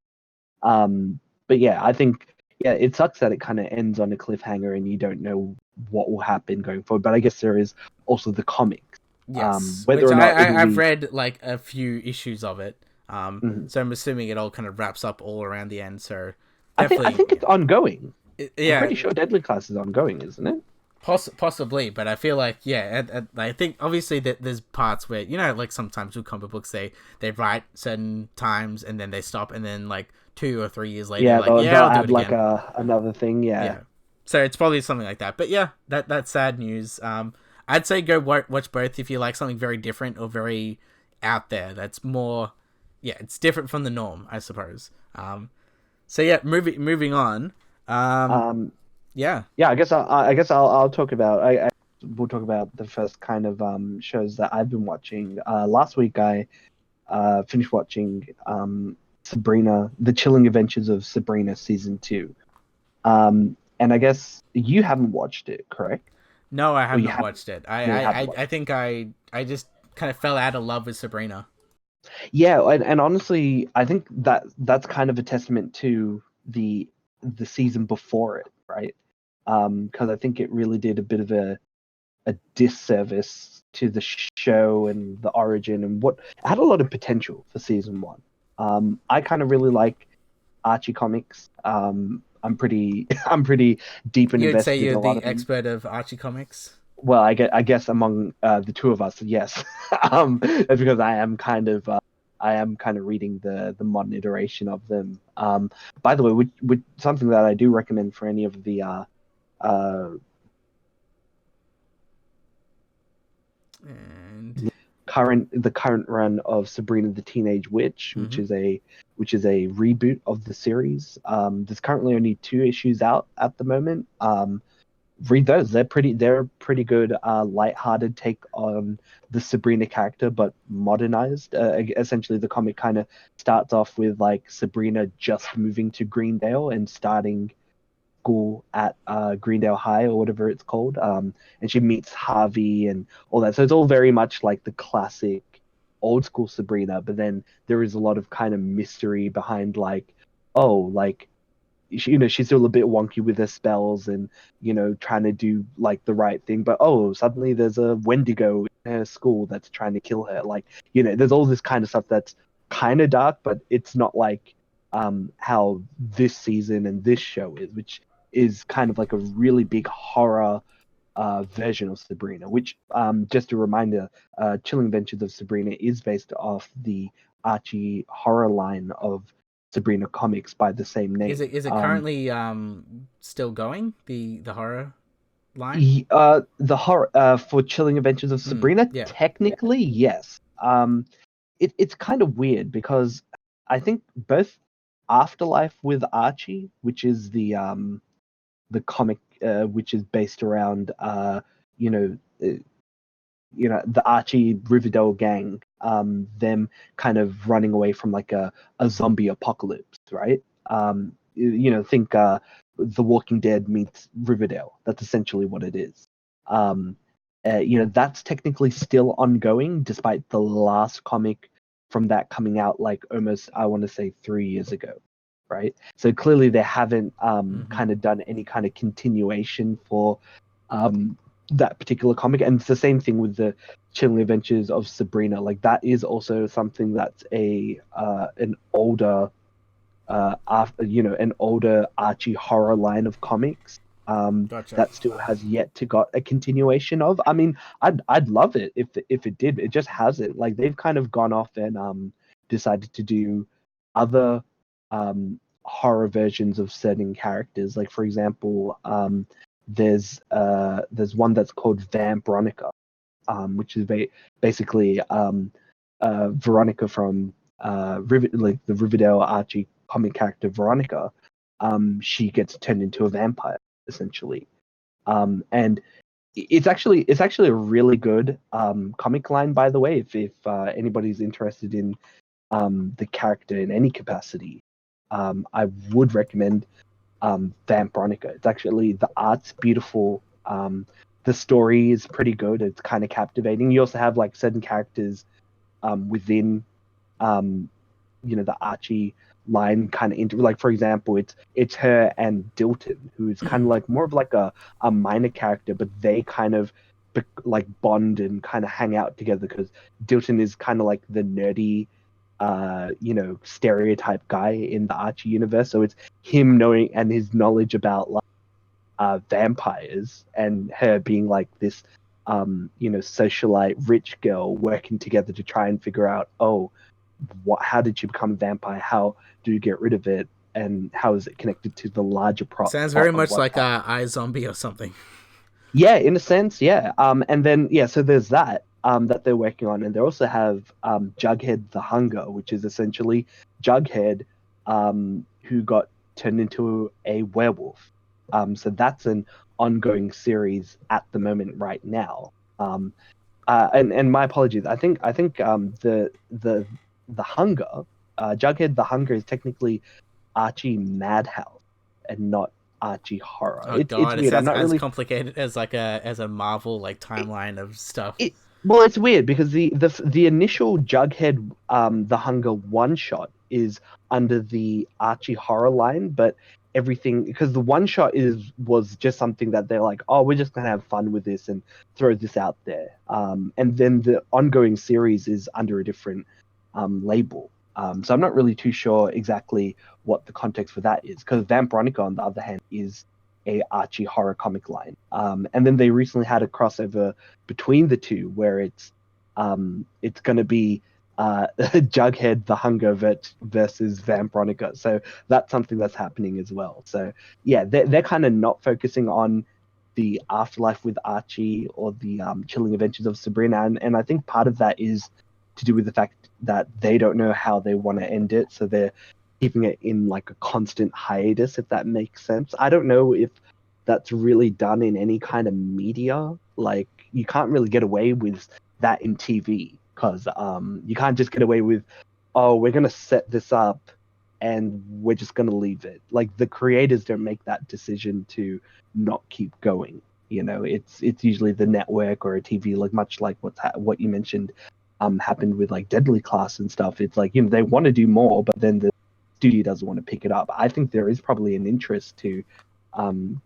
But yeah, I think it sucks that it kind of ends on a cliffhanger and you don't know what will happen going forward. But I guess there is also the comics. Yes, whether or not I've read like a few issues of it. So I'm assuming it all kind of wraps up all around the end. So I think it's ongoing. I'm pretty sure Deadly Class is ongoing, isn't it? Possibly, but I feel like I think obviously that there's parts where like sometimes with comic books they write certain times and then they stop and then like 2 or 3 years later they'll add like again. Another thing. Yeah. So it's probably something like that. But yeah, that's sad news. I'd say go watch both if you like something very different or very out there. That's more it's different from the norm, I suppose. So yeah, moving on. Yeah. I guess I'll talk about we'll talk about the first kind of shows that I've been watching. Last week I finished watching Sabrina, The Chilling Adventures of Sabrina season 2. And I guess you haven't watched it, correct? No, I Or have you not haven't? watched it. No, you haven't watched I think I just kind of fell out of love with Sabrina. it. Yeah, and honestly, I think that's kind of a testament to the season before it, right? Because I think it really did a bit of a disservice to the show and the origin and what it had a lot of potential for season 1. I kind of really like Archie comics. I'm pretty I'm pretty deep and You'd say invested in you're a lot the of them. expert of Archie comics. Well, I guess among the two of us, yes. That's because I am kind of reading the modern iteration of them. By the way, which something that I do recommend for any of the uh, And the current run of Sabrina the Teenage Witch, mm-hmm. which is a reboot of the series. There's currently only 2 issues out at the moment. Read those. They're pretty good, light-hearted take on the Sabrina character, but modernized. Essentially, the comic kind of starts off with like Sabrina just moving to Greendale and starting school at Greendale High or whatever it's called. And she meets Harvey and all that. So it's all very much like the classic old school Sabrina, but then there is a lot of kind of mystery behind like, oh, like she's still a bit wonky with her spells and trying to do like the right thing, but oh, suddenly there's a Wendigo in her school that's trying to kill her. Like, there's all this kind of stuff that's kind of dark, but it's not like how this season and this show is, which is kind of like a really big horror version of Sabrina, which, just a reminder, Chilling Adventures of Sabrina is based off the Archie horror line of Sabrina comics by the same name. Is it currently still going, the horror line? The horror for Chilling Adventures of Sabrina, Yeah. technically, yes. It's kind of weird because I think both Afterlife with Archie, which is the comic which is based around you know uh, the Archie Riverdale gang, them kind of running away from like a zombie apocalypse, right? Think The Walking Dead meets Riverdale. That's essentially what it is. Um, that's technically still ongoing, despite the last comic from that coming out like almost, I want to say, 3 years ago, right? So clearly they haven't Mm-hmm. kind of done any kind of continuation for um, that particular comic, and it's the same thing with the Chilling Adventures of Sabrina. Like that is also something that's a an older an older Archie horror line of comics Gotcha. that still has yet to got a continuation of. I mean, I'd love it if it did. It just hasn't. Like they've kind of gone off and decided to do other horror versions of certain characters. Like for example, there's one that's called Veronica, which is basically Veronica from like the Riverdale Archie comic character Veronica. She gets turned into a vampire essentially, and it's actually a really good comic line, by the way. If anybody's interested in the character in any capacity, I would recommend Veronica. It's actually, the art's beautiful. The story is pretty good. It's kind of captivating. You also have like certain characters within um, the Archie line kind of into, like for example, it's her and Dilton, who's kind of like more of like a minor character, but they kind of like bond and kind of hang out together because Dilton is kind of like the nerdy stereotype guy in the Archie universe. So it's him knowing and his knowledge about like vampires, and her being like this socialite rich girl working together to try and figure out, oh, how did she become a vampire? How do you get rid of it? And how is it connected to the larger Sounds plot very of much what's like happening? iZombie or something. Yeah, in a sense, yeah. And then yeah, so there's that that they're working on, and they also have Jughead the Hunger, which is essentially Jughead who got turned into a werewolf. So that's an ongoing series at the moment right now. And my apologies. I think the Hunger. Jughead the Hunger is technically Archie Madhouse and not Archie Horror. Oh It's god, it's weird. I'm not as really complicated as like a Marvel like timeline of stuff. it, well, it's weird because the initial Jughead the Hunger one shot is under the Archie Horror line, but everything because the one shot was just something that they're like, oh, we're just gonna have fun with this and throw this out there. And then the ongoing series is under a different label. So I'm not really too sure exactly what the context for that is because Vampironica, on the other hand, is a Archie horror comic line. And then they recently had a crossover between the two where it's going to be Jughead the Hunger versus Vampironica. So that's something that's happening as well. So yeah, they're kind of not focusing on the afterlife with Archie or the chilling adventures of Sabrina, and I think part of that is to do with the fact that they don't know how they want to end it, so they're keeping it in like a constant hiatus, if that makes sense. I don't know if that's really done in any kind of media. Like you can't really get away with that in TV because you can't just get away with, oh, we're gonna set this up and we're just gonna leave it. Like the creators don't make that decision to not keep going. You know, it's usually the network or a TV, like much like what you mentioned happened with like Deadly Class and stuff. It's like, you know, they want to do more, but then the studio doesn't want to pick it up. I think there is probably an interest to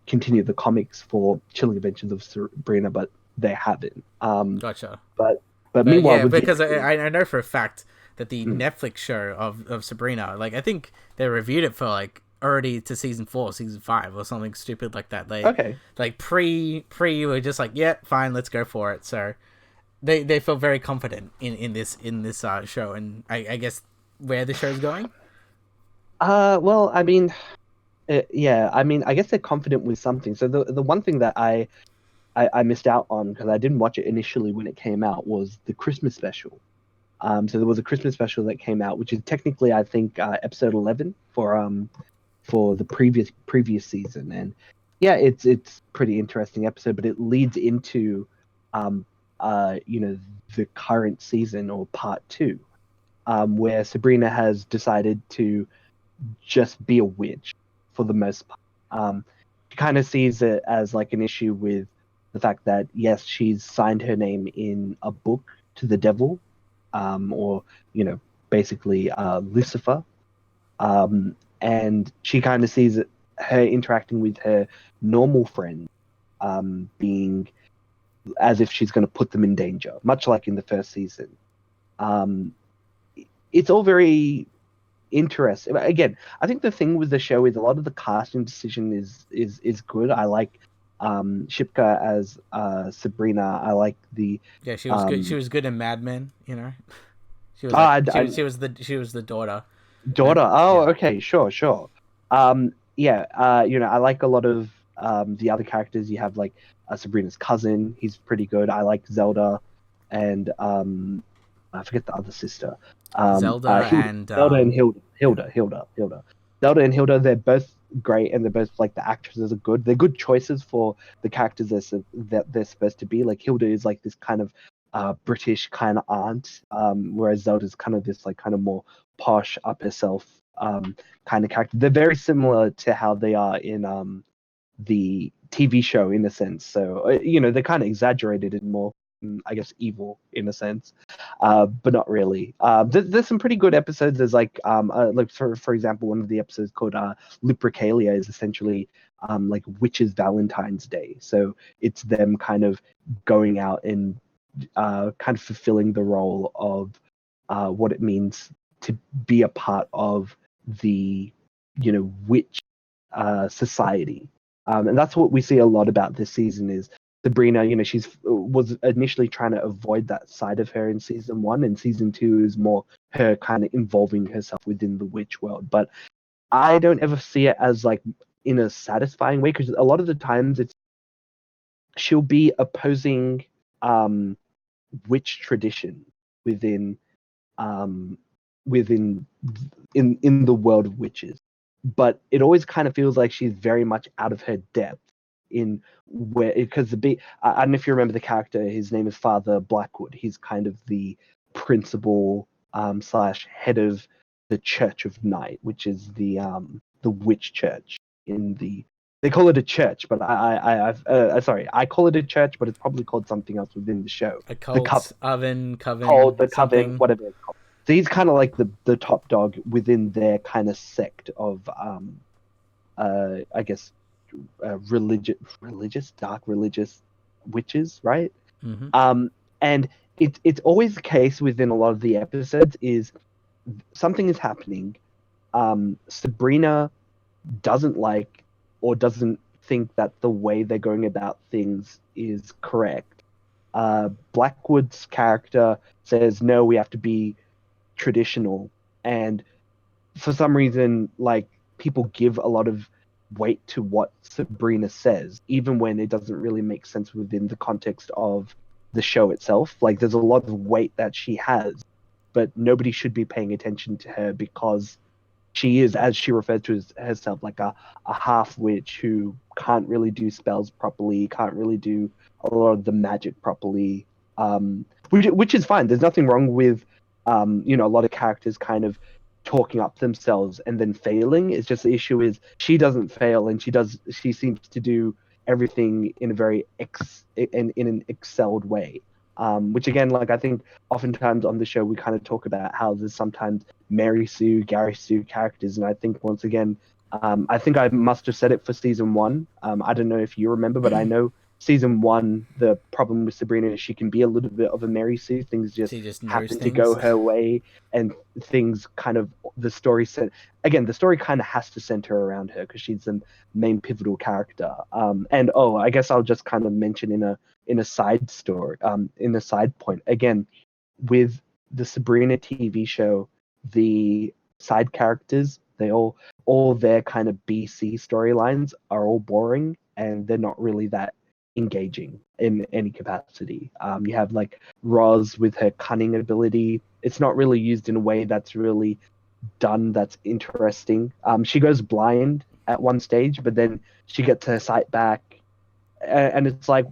continue the comics for Chilling Adventures of Sabrina, but they haven't. Gotcha. But But meanwhile, yeah, with the because I know for a fact that the mm, Netflix show of Sabrina, like I think they reviewed it for like already to season 4, season 5, or something stupid like that. They okay, like pre were just like, yeah, fine, let's go for it. So they feel very confident in this show, and I guess where the show's going. well, I mean, yeah, I mean, I guess they're confident with something. So the one thing that I missed out on because I didn't watch it initially when it came out was the Christmas special. So there was a Christmas special that came out, which is technically, I think, episode 11 for the previous season, and yeah, it's pretty interesting episode, but it leads into um you know the current season or part two, where Sabrina has decided to just be a witch for the most part. She kind of sees it as like an issue with the fact that yes, she's signed her name in a book to the devil, or you know, basically Lucifer, and she kind of sees her interacting with her normal friends being as if she's going to put them in danger, much like in the first season. Um, it's all very interesting. Again, I think the thing with the show is a lot of the casting decision is good. I like Shipka as Sabrina. I like the Yeah, she was good. She um, was good in Mad Men. You know, she was oh, like I, she was the daughter. daughter. Oh, Yeah. okay, sure, sure. Yeah, you know, I like a lot of the other characters. You have like Sabrina's cousin. He's pretty good. I like Zelda, and I forget the other sister. Zelda Hilda, and Zelda and Hilda, yeah, Hilda. Zelda and Hilda. They're both great, and they're both like the actresses are good. They're good choices for the characters that they're supposed to be. Like Hilda is like this kind of British kind of aunt, whereas Zelda's kind of this like kind of more posh up herself kind of character. They're very similar to how they are in the TV show in a sense. So you know they're kind of exaggerated and more, I guess, evil in a sense, but not really. There's some pretty good episodes. There's like for example, one of the episodes called Lupercalia is essentially like witches' Valentine's Day. So it's them kind of going out and kind of fulfilling the role of what it means to be a part of the witch society, and that's what we see a lot about this season is Sabrina. She's was initially trying to avoid that side of her in season one, and season two is more her kind of involving herself within the witch world. But I don't ever see it as like in a satisfying way because a lot of the times it's she'll be opposing um witch tradition within um within in the world of witches, but it always kind of feels like she's very much out of her depth in where because I don't know if you remember the character. His name is Father Blackwood. He's kind of the principal slash head of the Church of Night, which is the witch church in the. They call it a church, but I call it a church, but it's probably called something else within the show. A The cult, oven, called coven, the coven, something. whatever it's called. So he's kind of like the top dog within their kind of sect of I guess religious dark religious witches, right? Mm-hmm. And it's always the case within a lot of the episodes is something is happening. Sabrina doesn't like or doesn't think that the way they're going about things is correct. Blackwood's character says no, we have to be traditional, and for some reason, like people give a lot of weight to what Sabrina says, even when it doesn't really make sense within the context of the show itself. Like there's a lot of weight that she has, but nobody should be paying attention to her because she is, as she refers to herself, like a half witch who can't really do spells properly, can't really do a lot of the magic properly. Which is fine. There's nothing wrong with a lot of characters kind of talking up themselves and then failing. It's just the issue is she doesn't fail and she seems to do everything in a very in an excelled way. Which again, like I think oftentimes on the show we kind of talk about how there's sometimes Mary Sue, Gary Sue characters, and I think once again, I think I must have said it for season one. I don't know if you remember, but I know season one, the problem with Sabrina is she can be a little bit of a Mary Sue. Things just She just knows happen to go things. her way, and things kind of the story set again. The story kind of has to center around her because she's the main pivotal character. And oh, I guess I'll just kind of mention in a side story, in a side point again with the Sabrina TV show, the side characters, they all their kind of BC storylines are all boring and they're not really that engaging in any capacity. You have like Roz with her cunning ability. It's not really used in a way that's really done that's interesting. She goes blind at one stage, but then she gets her sight back, and it's like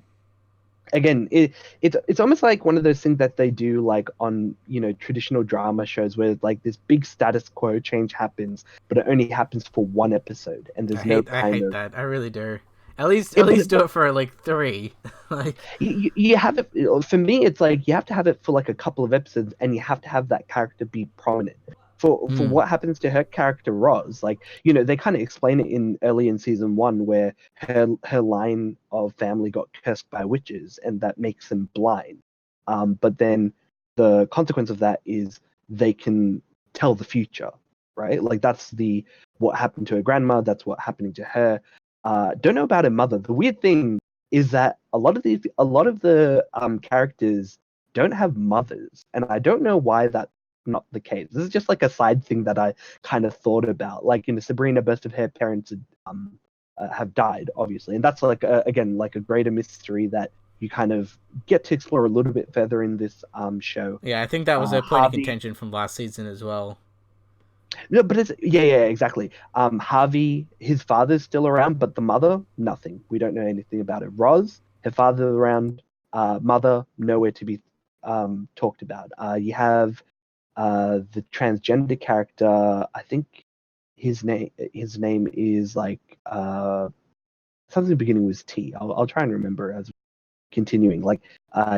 again, it's almost like one of those things that they do like on traditional drama shows where like this big status quo change happens, but it only happens for one episode, and I there's no hate I kind hate of that. I really do. At least yeah, at least do it for like three. Like you have it for me. It's like you have to have it for like a couple of episodes, and you have to have that character be prominent. For mm, what happens to her character Roz, like they kind of explain it in early in season one where her line of family got cursed by witches, and that makes them blind. But then the consequence of that is they can tell the future, right? Like that's the what happened to her grandma. That's what happening to her. Don't know about her mother. The weird thing is that a lot of the characters don't have mothers, and I don't know why that's not the case. This is just like a side thing that I kind of thought about. Like Sabrina, both of her parents have died, obviously, and that's like again like a greater mystery that you kind of get to explore a little bit further in this show. yeah, I think that was a point of Harvey, contention from last season as well. no, but it's yeah, exactly. Harvey, his father's still around, but the mother, nothing. We don't know anything about it. Roz, her father around, mother, nowhere to be talked about. You have the transgender character. I think his name is like something beginning with T. I'll try and remember as continuing. Like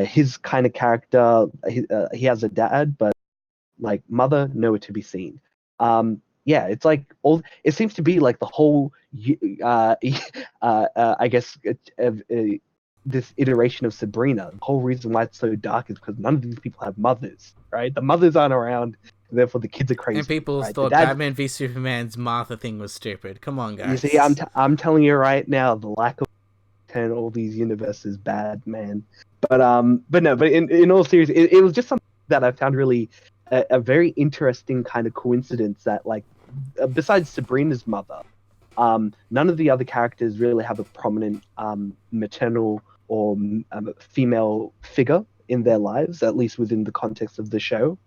his kind of character, he has a dad, but like mother nowhere to be seen. Yeah, it's like all it seems to be like the whole I guess this iteration of Sabrina. The whole reason why it's so dark is because none of these people have mothers, right? The mothers aren't around, therefore the kids are And crazy, people right? The thought dads. Batman v Superman's Martha thing was stupid. Come on, You see, I'm guys. I'm telling you right now, the lack of turn all these universes bad, man. But no, but in all seriousness, it was just something that I found really a very interesting kind of coincidence that like besides Sabrina's mother, none of the other characters really have a prominent maternal or female figure in their lives, at least within the context of the show.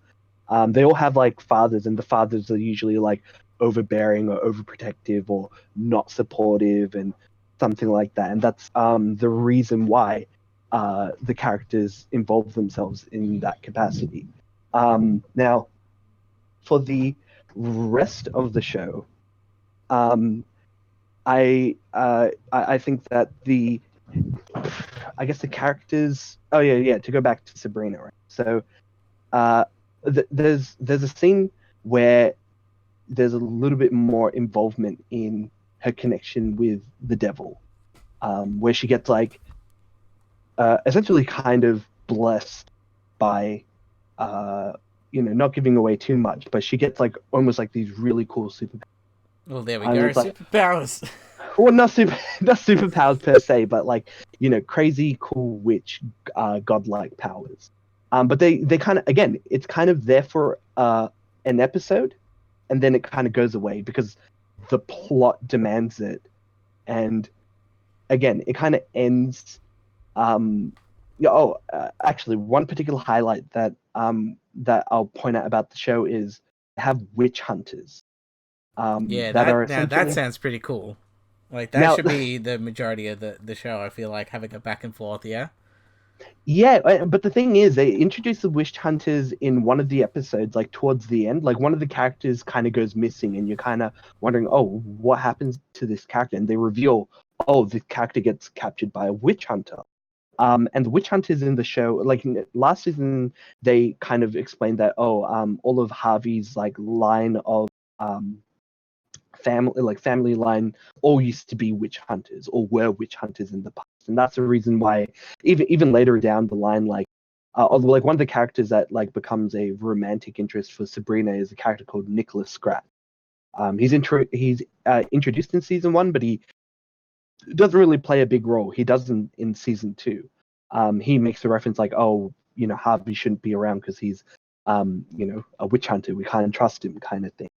They all have like fathers, and the fathers are usually like overbearing or overprotective or not supportive and something like that. And that's the reason why the characters involve themselves in that capacity. Now, for the rest of the show, um, I think that I guess the characters. Oh yeah, yeah. To go back to Sabrina, right? So uh, there's a scene where there's a little bit more involvement in her connection with the devil, where she gets like essentially kind of blessed by not giving away too much, but she gets like almost like these really cool superpowers. Well, there we And go. it's like, Superpowers. well, not superpowers per se, but like crazy cool witch godlike powers. But they kind of, again, it's kind of there for an episode, and then it kind of goes away because the plot demands it. And again, it kind of ends. Yeah. Oh, actually, one particular highlight that I'll point out about the show is they have witch hunters Yeah, that are that essentially sounds pretty cool. Like that now. should be the majority of the show. I feel like having a back and forth. Yeah. Yeah, but the thing is, they introduce the witch hunters in one of the episodes, like towards the end. Like one of the characters kind of goes missing, and you're kind of wondering, oh, what happens to this character? And they reveal, oh, the character gets captured by a witch hunter. And the witch hunters in the show, like last season, they kind of explained that, oh, all of Harvey's like line of um family line all used to be witch hunters or were witch hunters in the past, and that's the reason why even later down the line, like one of the characters that like becomes a romantic interest for Sabrina is a character called Nicholas Scratch. He's introduced in season 1, but he doesn't really play a big role. He doesn't in season 2. He makes a reference like, oh, Harvey shouldn't be around because he's a witch hunter. We can't trust him, kind of thing.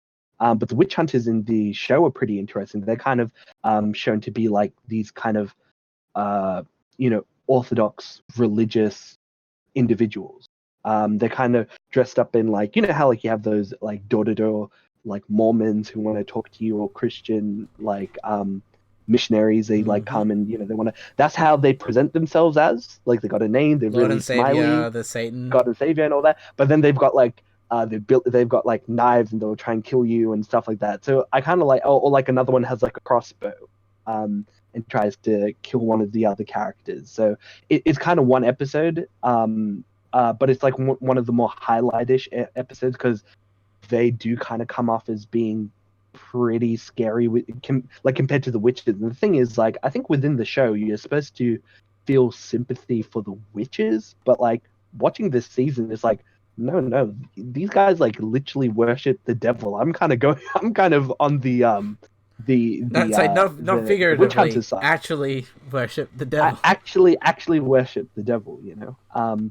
But the witch hunters in the show are pretty interesting. They're kind of shown to be like these kind of orthodox religious individuals. They're kind of dressed up in like how like you have those like door-to-door like Mormons who want to talk to you, or Christian like missionaries. They like Mm-hmm. come and they want to. That's how they present themselves as. Like they got a name. They're Lord really and smiley, Savior, the Satan. God and Savior and all that. But then they've got like they've got like knives and they'll try and kill you and stuff like that. So I kind of like, or like another one has like a crossbow, and tries to kill one of the other characters. So it's kind of one episode, but it's like one of the more highlightish episodes because they do kind of come off as being pretty scary like compared to the witches. And the thing is, like, I think within the show you're supposed to feel sympathy for the witches, but like watching this season is like, no, these guys like literally worship the devil. I'm kind of going I'm kind of on Not say not the witch hunter figuratively. side. Actually, worship the devil. Actually worship the devil, and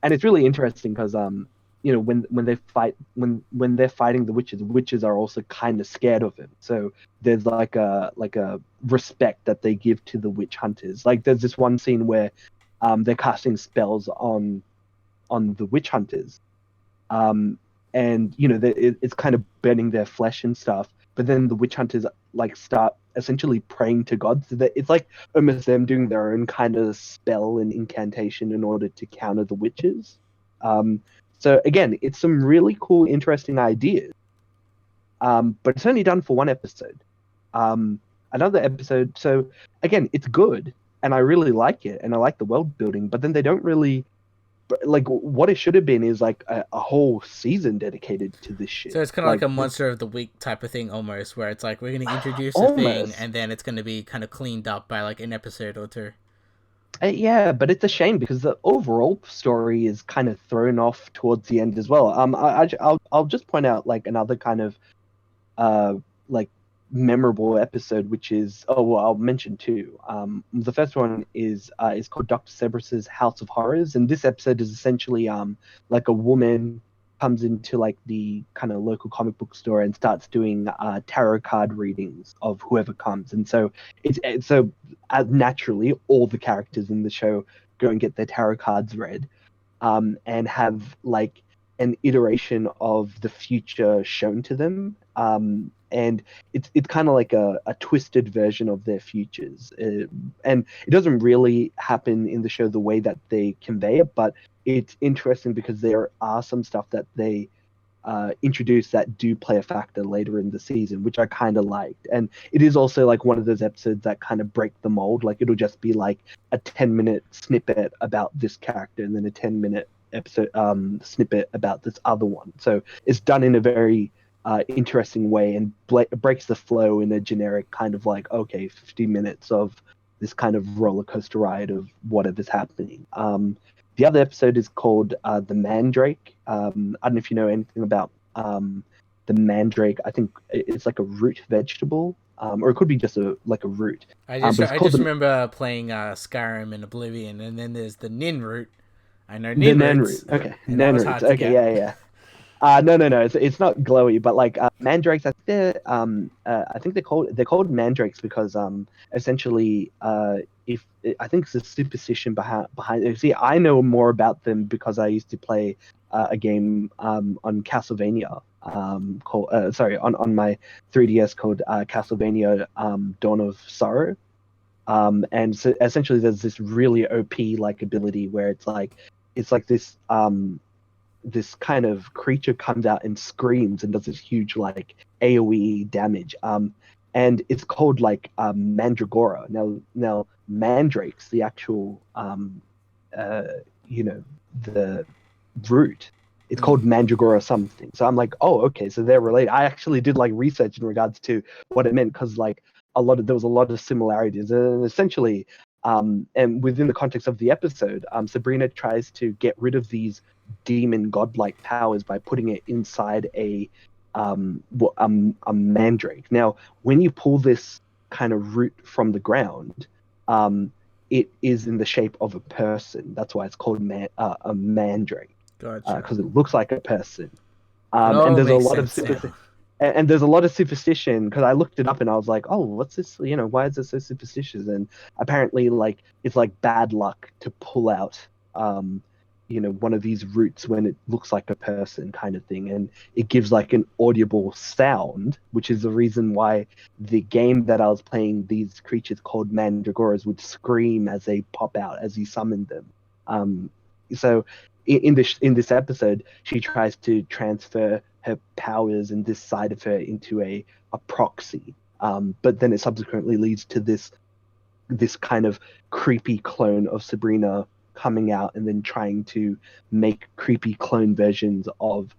it's really interesting because when they fight when they're fighting the witches are also kind of scared of him. So there's like a respect that they give to the witch hunters. Like there's this one scene where they're casting spells on the witch hunters, and it's kind of burning their flesh and stuff. But then the witch hunters like start essentially praying to God, so that it's like almost them doing their own kind of spell and incantation in order to counter the witches. Um, so again, it's some really cool, interesting ideas. But it's only done for one episode. Another episode. So again, it's good, and I really like it, and I like the world building. But then they don't really like what it should have been is like a whole season dedicated to this shit. So it's kind of like Like a monster of the week type of thing, almost, where it's like we're going to introduce a thing, almost. and then it's going to be kind of cleaned up by like an episode or two. Yeah, but it's a shame because the overall story is kind of thrown off towards the end as well. I'll just point out like another kind of uh like memorable episode, which is, oh well, I'll mention two. The first one is called Dr. Cerberus's House of Horrors, and this episode is essentially like a woman comes into like the kind of local comic book store and starts doing tarot card readings of whoever comes, and so it's so naturally all the characters in the show go and get their tarot cards read, and have like an iteration of the future shown to them. And it's kind of like a twisted version of their futures. And it doesn't really happen in the show the way that they convey it, but it's interesting because there are some stuff that they introduced that do play a factor later in the season, which I kind of liked. And it is also like one of those episodes that kind of break the mold. Like it'll just be like a 10-minute snippet about this character and then a 10-minute episode snippet about this other one. So it's done in a very interesting way and breaks the flow in a generic kind of like, okay, 50 minutes of this kind of roller coaster ride of whatever's happening. The other episode is called The Mandrake. I don't know if you know anything about the mandrake. I think it's like a root vegetable, or it could be just a root. But it's I called just remember playing Skyrim and Oblivion, and then there's the Nin root. I know the Nin nan roots, root. Okay, and that nan was roots. hard to Okay, get. yeah, yeah. No, no, no. It's not glowy, but like mandrakes. I think they're called mandrakes because essentially if I think it's a superstition behind. See, I know more about them because I used to play a game on Castlevania called sorry on my 3DS called Castlevania Dawn of Sorrow. And so essentially there's this really OP like ability where it's like this kind of creature comes out and screams and does this huge like AoE damage. And it's called like Mandragora. Now mandrakes, the actual uh, you know, the root. It's Mm. called Mandragora something. So I'm like, oh, okay, so they're related. I actually did like research in regards to what it meant because like there was a lot of similarities, and essentially, and within the context of the episode, Sabrina tries to get rid of these demon godlike powers by putting it inside a mandrake. Now, when you pull this kind of root from the ground, it is in the shape of a person. That's why it's called a mandrake Gotcha. because it looks like a person. It And all there's a makes lot of sense now. there's a lot of superstition because I looked it up and I was like, oh, what's this? Why is it so superstitious? And apparently, like it's like bad luck to pull out, one of these roots when it looks like a person, kind of thing, and it gives like an audible sound, which is the reason why the game that I was playing, these creatures called mandragoras would scream as they pop out as you summon them. So in this episode, she tries to transfer her powers and this side of her into a proxy. But then it subsequently leads to this kind of creepy clone of Sabrina coming out and then trying to make creepy clone versions of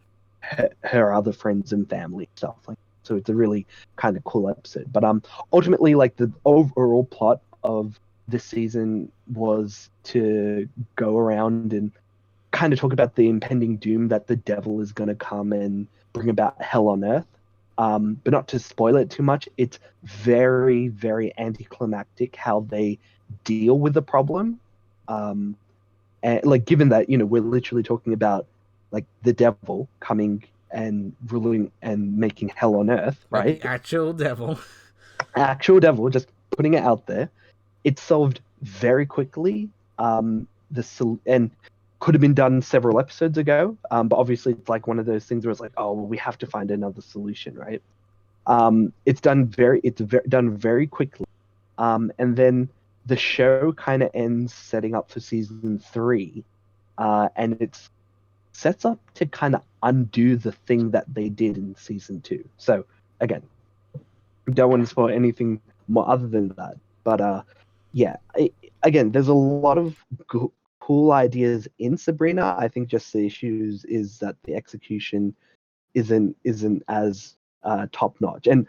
her other friends and family stuff like. So it's a really kind of cool episode. But ultimately, like the overall plot of this season was to go around and kind of talk about the impending doom that the devil is going to come and bring about hell on earth. But not to spoil it too much, it's very, very anticlimactic how they deal with the problem. Um, and like, given that we're literally talking about like the devil coming and ruling and making hell on earth, Like the right? actual devil. Actual devil, just putting it out there. It's solved very quickly. And could have been done several episodes ago. But obviously, it's like one of those things where it's like, oh, well, we have to find another solution, right? Done very quickly. And then the show kind of ends setting up for season 3, and it sets up to kind of undo the thing that they did in season 2. So again, don't want to spoil anything more other than that. But yeah, again, there's a lot of cool ideas in Sabrina. I think just the issues is that the execution isn't as top notch. And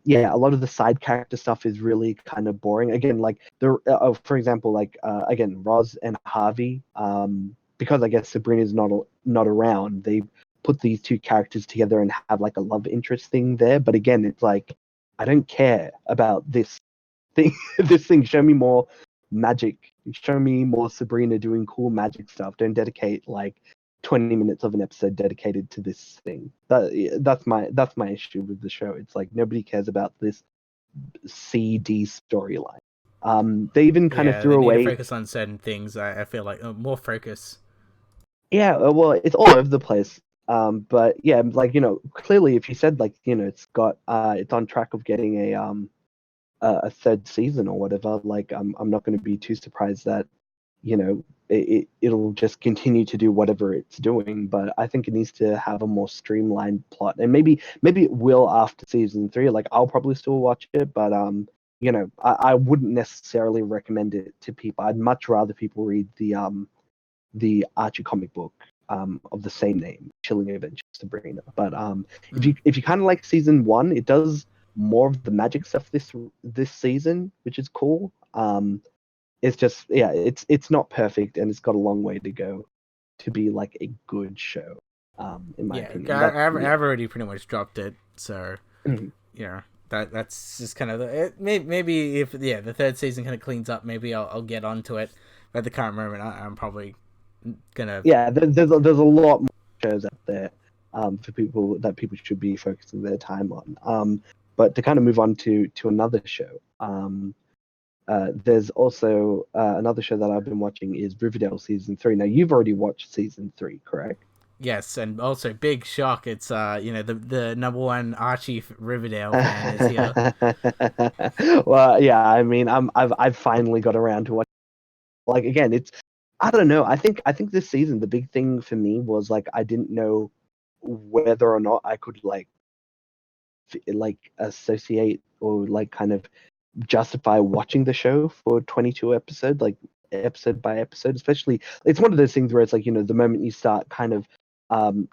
yeah, a lot of the side character stuff is really kind of boring. Again, like for example, like again, Roz and Harvey. Because I guess Sabrina's not around, they put these two characters together and have like a love interest thing there. But again, it's like I don't care about this thing. This thing. Show me more magic. Show me more Sabrina doing cool magic stuff. Don't dedicate like 20 minutes of an episode dedicated to this thing. That's my issue with the show. It's like nobody cares about this CD storyline. They even kind of Yeah, they threw need to away. focus on certain things. I feel like more focus. Yeah, well, it's all over the place. But yeah, like clearly, if you said like it's on track of getting a third season or whatever, like I'm not going to be too surprised that you know it'll just continue to do whatever it's doing. But I think it needs to have a more streamlined plot, and maybe it will after season 3. Like I'll probably still watch it, but I wouldn't necessarily recommend it to people. I'd much rather people read the Archie comic book of the same name, Chilling Adventures of Sabrina. But if you kind of like season 1, it does more of the magic stuff this season, which is cool. It's just it's not perfect, and it's got a long way to go to be like a good show. In my Yeah, opinion, but I've already pretty much dropped it, so yeah, that's just kind of maybe if the third season kind of cleans up, maybe I'll get onto it. But at the current moment, I'm probably gonna. yeah, there's a lot more shows out there for people should be focusing their time on. But to kind of move on to another show, there's also another show that I've been watching is Riverdale season 3. Now you've already watched season 3, correct? Yes, and also big shock. It's the number one Archie Riverdale fan is here. Well, yeah, I mean, I've finally got around to watch. Like again, it's I don't know. I think this season the big thing for me was like I didn't know whether or not I could like associate or like kind of justify watching the show for 22 episodes, like episode by episode. Especially it's one of those things where it's like the moment you start kind of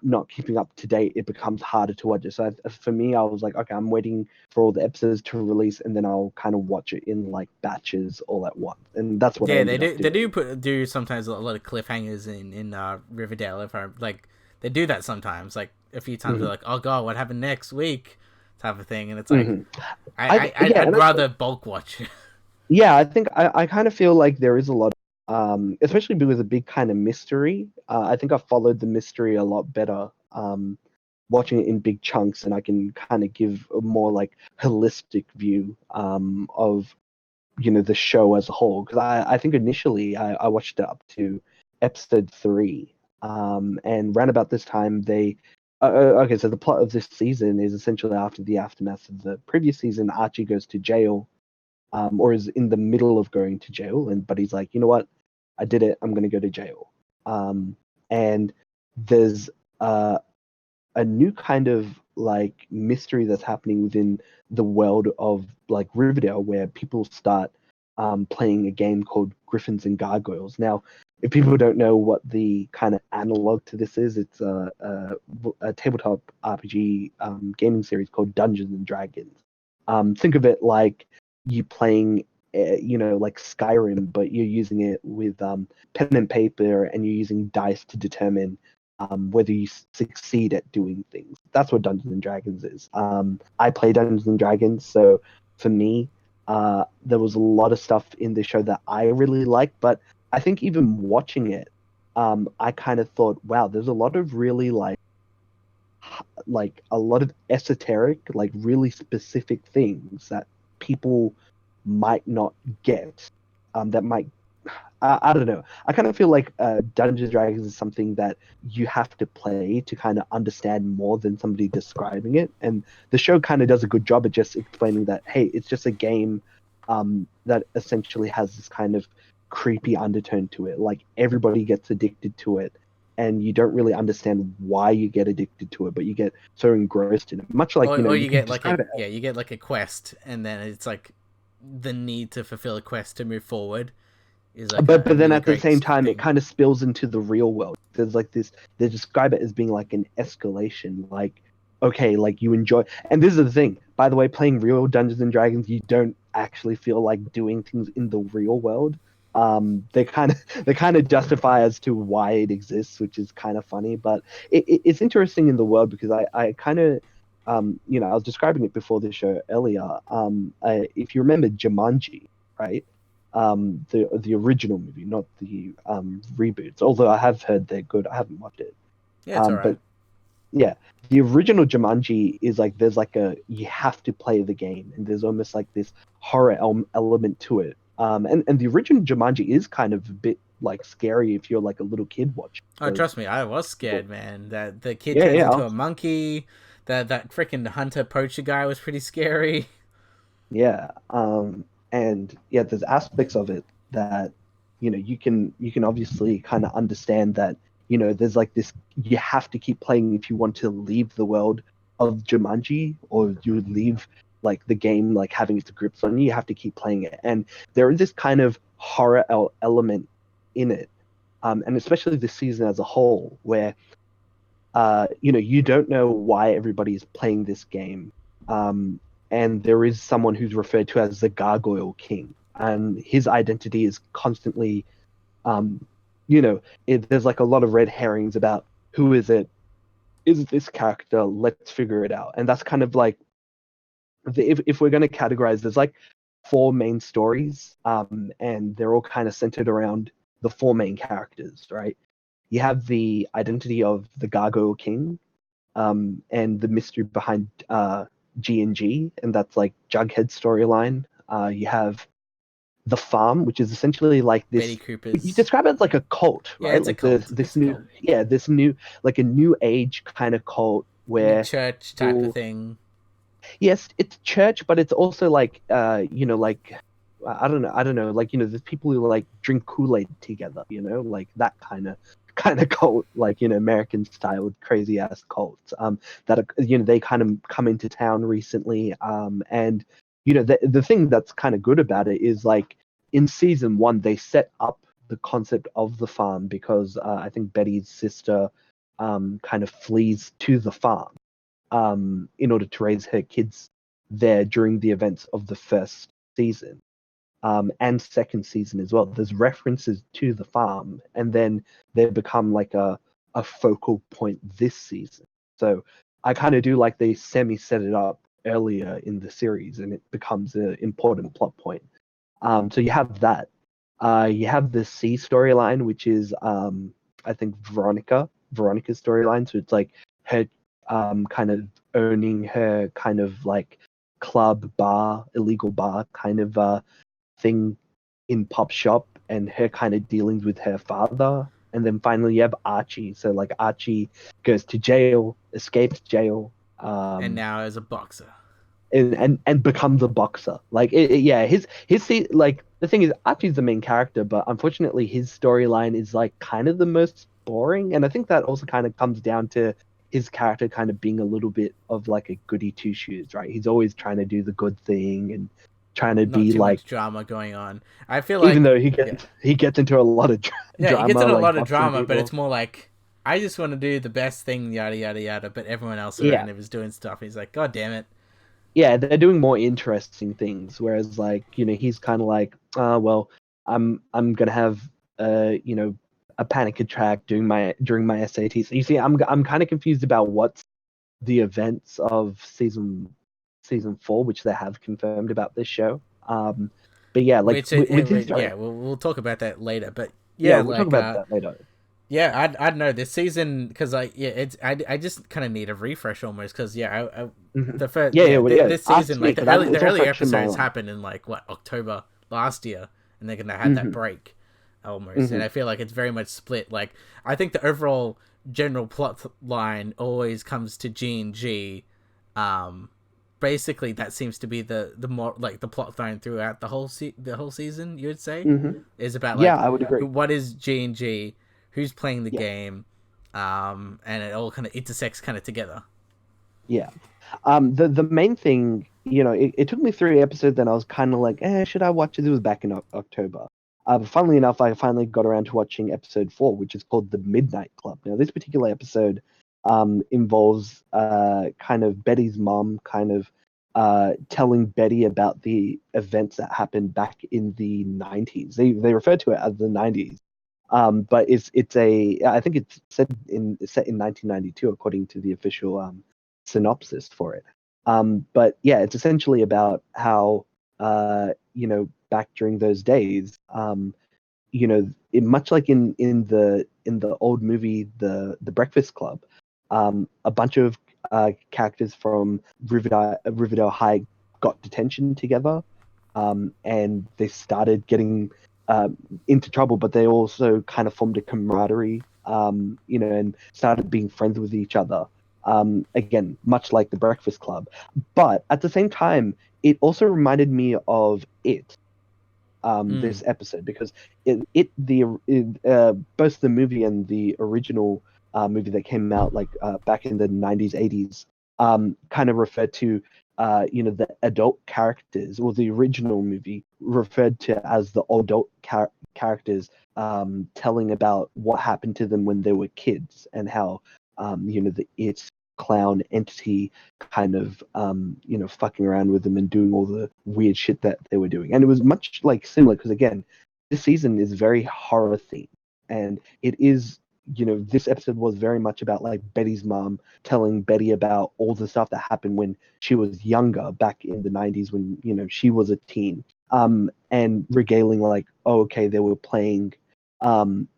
not keeping up to date, it becomes harder to watch it. So for me, I was like, okay, I'm waiting for all the episodes to release, and then I'll kind of watch it in like batches all at once, and that's what I Yeah, they ended up do. They doing. do sometimes a lot of cliffhangers in Riverdale. If I like, they do that sometimes. Like a few times, they're Hmm like, "Oh God, what happened next week?" type of thing, and it's like, hmm yeah, I'd and rather bulk watch. yeah, I think I kind of feel like there is a lot, especially because a big kind of mystery. I think I followed the mystery a lot better, watching it in big chunks, and I can kind of give a more like holistic view, of the show as a whole. Because I think initially I watched it up to episode 3, and round about this time they. Okay, so the plot of this season is essentially after the aftermath of the previous season. Archie goes to jail, or is in the middle of going to jail, but he's like, you know what, I did it. I'm going to go to jail. And there's a new kind of like mystery that's happening within the world of like Riverdale, where people start playing a game called Griffins and Gargoyles. Now, if people don't know what the kind of analog to this is, it's a tabletop RPG gaming series called Dungeons and Dragons. Think of it like you playing, like Skyrim, but you're using it with pen and paper, and you're using dice to determine whether you succeed at doing things. That's what Dungeons and Dragons is. I play Dungeons and Dragons, so for me, there was a lot of stuff in the show that I really liked, but I think even watching it, I kind of thought, wow, there's a lot of really like a lot of esoteric, like really specific things that people might not get. That might I don't know. I kind of feel like Dungeons and Dragons is something that you have to play to kind of understand more than somebody describing it. And the show kind of does a good job at just explaining that, hey, it's just a game that essentially has this kind of creepy undertone to it. Like everybody gets addicted to it, and you don't really understand why you get addicted to it, but you get so engrossed in it. Much like, Or you you can get like describe it. you get like a quest, and then it's like the need to fulfill a quest to move forward is like but a but then really at the great same time it thing. kind of spills into the real world. There's like this, they describe it as being like an escalation, like okay, like you enjoy, and this is the thing, by the way, playing real Dungeons and Dragons, you don't actually feel like doing things in the real world. They kind of justify as to why it exists, which is kind of funny, but it's interesting in the world because I kind of, I was describing it before the show earlier. If you remember Jumanji, right? The original movie, not the reboots. Although I have heard they're good. I haven't watched it. Yeah, it's all But right. yeah, the original Jumanji is like there's like a you have to play the game, and there's almost like this horror element to it. And the original Jumanji is kind of a bit like scary if you're like a little kid watching. Oh, Because trust me, I was scared, man. That the kid yeah, turns yeah, into a monkey. That freaking hunter poacher guy was pretty scary. yeah. And yeah, there's aspects of it that you can obviously kind of understand that there's like this, you have to keep playing if you want to leave the world of Jumanji, or you leave like the game like having its grips on you. You have to keep playing it, and there is this kind of horror element in it, and especially this season as a whole, where you don't know why everybody is playing this game. And there is someone who's referred to as the Gargoyle King, and his identity is constantly, um, there's like a lot of red herrings about who is it. Is it this character? Let's figure it out. And that's kind of like, if we're going to categorize, there's like four main stories, and they're all kind of centered around the four main characters, right? You have the identity of the Gargoyle King, and the mystery behind G&G, and that's like Jughead's storyline. You have the farm, which is essentially like Betty this. You Cooper's. describe it as like a cult, Yeah, right? it's a Like cult. this It's a new, cult. yeah, this new, like a new age kind of cult New where church type of people, thing. yes, it's church, but it's also like, like I don't know, like there's people who like drink Kool-Aid together, like that kind of cult, like American style crazy ass cults, that are, they kind of come into town recently, and the thing that's kind of good about it is like in season one they set up the concept of the farm because I think Betty's sister kind of flees to the farm in order to raise her kids there during the events of the first season, and second season as well. There's references to the farm, and then they become like a focal point this season. So I kind of do like they semi set it up earlier in the series, and it becomes an important plot point. So you have that. You have the C storyline, which is I think Veronica's storyline. So it's like her kind of owning her kind of like club bar, illegal bar kind of thing in Pop Shop, and her kind of dealings with her father. And then finally you have Archie. So like Archie goes to jail, escapes jail, And um, now as a boxer. and becomes a boxer. Like yeah, like the thing is Archie's the main character, but unfortunately his storyline is like kind of the most boring, and I think that also kind of comes down to his character kind of being a little bit of like a goody two shoes, right? He's always trying to do the good thing and trying to Not be too much like, drama going on. I feel even like though he yeah. gets into a lot of Yeah, he gets drama, in a like lot of boxing drama, but it's people. more like I just want to do the best thing, yada yada yada. But everyone else Yeah, around him is doing stuff. He's like, God damn it! yeah, they're doing more interesting things, whereas like he's kind of like, well, I'm gonna have a panic attack during my SATs. You see, I'm kind of confused about what's the events of season four, which they have confirmed about this show. But yeah, like Which with his yeah, story, we'll talk about that later. But yeah, yeah, we'll talk like about that later. yeah, I'd know this season because like yeah, it's I just kind of need a refresh almost because yeah, Hmm. the first Yeah, yeah, yeah well, yeah. this Ask season me like because the it's all early fresh in my episodes mind. happened in like what October last year, and they're gonna have that Hmm. break almost, and Hmm. I feel like it's very much split. Like I think the overall general plot line always comes to G&G. Um, basically that seems to be the more like the plot line throughout the whole season. You would say Hmm. is about Yeah, like I would agree. what is G&G, who's playing the Yeah, game, and it all kind of intersects kind of together. yeah. The main thing, it took me 3 episodes, then I was kind of like, should I watch it? It was back in October. But funnily enough, I finally got around to watching episode 4, which is called The Midnight Club. Now, this particular episode involves kind of Betty's mom kind of telling Betty about the events that happened back in the 90s. They refer to it as the 90s. But I think it's set in 1992 according to the official synopsis for it. But yeah, it's essentially about how back during those days, much like in the old movie the Breakfast Club, a bunch of characters from Riverdale High got detention together, and they started getting into trouble, but they also kind of formed a camaraderie, and started being friends with each other. Again, much like the Breakfast Club, but at the same time, it also reminded me of it. Mm. this episode, because both the movie and the original movie that came out like back in the 90s, 80s, kind of referred to the adult characters, or the original movie referred to as the adult characters, telling about what happened to them when they were kids, and how the it clown entity kind of fucking around with them and doing all the weird shit that they were doing. And it was much like similar, because again, this season is very horror themed, and it is, this episode was very much about like Betty's mom telling Betty about all the stuff that happened when she was younger, back in the 90s, when she was a teen, and regaling like, oh, okay, they were playing, um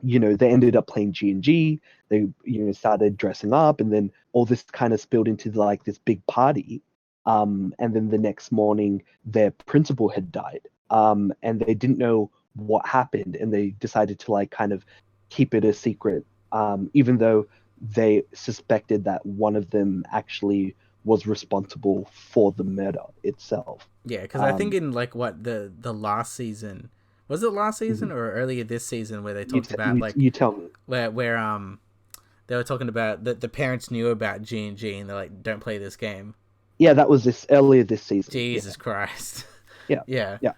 they ended up playing G&G. They started dressing up, and then all this kind of spilled into like this big party. And then the next morning, their principal had died, and they didn't know what happened, and they decided to like kind of keep it a secret, even though they suspected that one of them actually was responsible for the murder itself. Yeah, because I think Um, in like what the last season, was it last season mhm. or earlier this season, where they you, talked t- about you, like you tell me. where they were talking about the parents knew about G and they're like, don't play this game. Yeah, that was this earlier this season. Yeah, Jesus Christ. yeah, Yeah. yeah.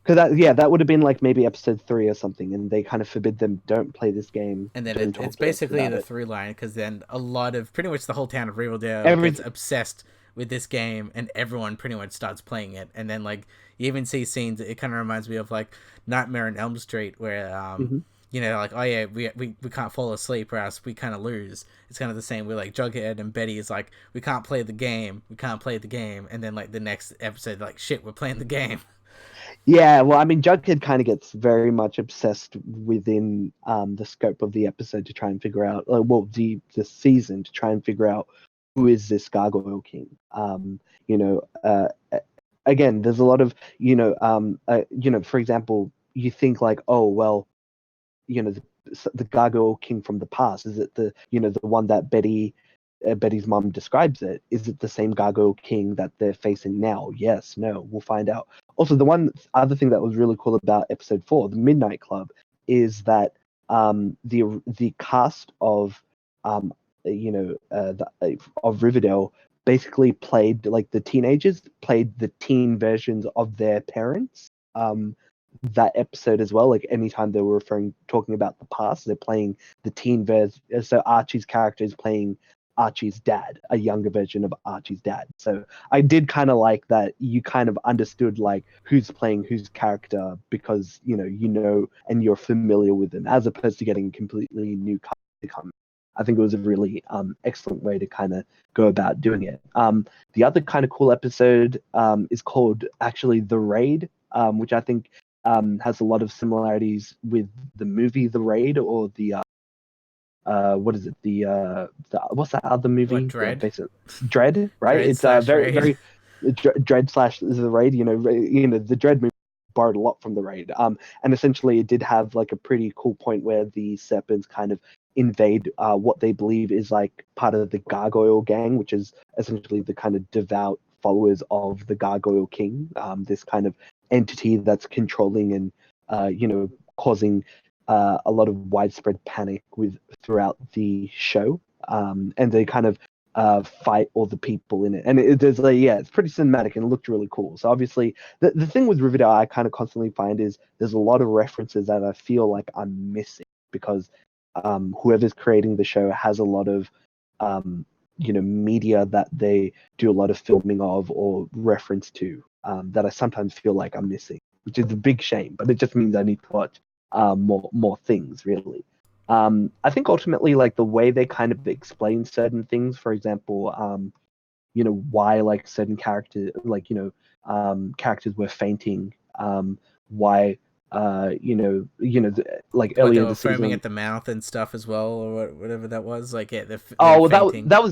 Because that would have been like maybe episode 3 or something, and they kind of forbid them, don't play this game, And then don't it's talk to us basically about the it. through line, because then a lot of pretty much the whole town of Riverdale Every gets obsessed with this game, and everyone pretty much starts playing it. And then like you even see scenes. It kind of reminds me of like Nightmare on Elm Street, where Mhm. like, oh yeah, we can't fall asleep or else we kind of lose. It's kind of the same with like Jughead and Betty is like, we can't play the game, and then like the next episode, like, shit, we're playing the game. Yeah, well, I mean, Jughead kind of gets very much obsessed within the scope of the episode to try and figure out, the season, to try and figure out who is this Gargoyle King. You know, again, there's a lot of for example, you think like, oh well, the Gargoyle King from the past, is it the one that Betty's mom describes it? Is it the same Gargoyle King that they're facing now? Yes, no, we'll find out. Also, the one other thing that was really cool about episode 4, the Midnight Club, is that the cast of of Riverdale basically played, like, the teenagers played the teen versions of their parents. That episode as well. Like, anytime they were talking about the past, they're playing the teen version. So Archie's character is playing Archie's dad, a younger version of Archie's dad. So I did kind of like that you kind of understood like who's playing whose character, because and you're familiar with them, as opposed to getting a completely new cast to come. I think it was a really excellent way to kind of go about doing it. The other kind of cool episode is called, actually, The Raid, which I think has a lot of similarities with the movie The Raid, or the what is it, what's that other What, movie, Dread? basically Dread, right? Dread It's slash very Raid. very Dread slash The Raid. The Dread movie borrowed a lot from The Raid, and essentially it did have like a pretty cool point where the serpents kind of invade what they believe is like part of the Gargoyle Gang, which is essentially the kind of devout followers of the Gargoyle King, this kind of entity that's controlling and causing a lot of widespread panic throughout the show, and they kind of fight all the people in it. And it's pretty cinematic and it looked really cool. So obviously, the thing with Riverdale I kind of constantly find is there's a lot of references that I feel like I'm missing, because whoever's creating the show has a lot of media that they do a lot of filming of or reference to, that I sometimes feel like I'm missing, which is a big shame. But it just means I need to watch more things, really. I think ultimately, like, the way they kind of explain certain things, for example, why, like, certain characters, like, characters were fainting, why, like What, they earlier in were the foaming season. at the mouth and stuff as well, or whatever that was. Like, yeah, they're Oh, well, fainting. that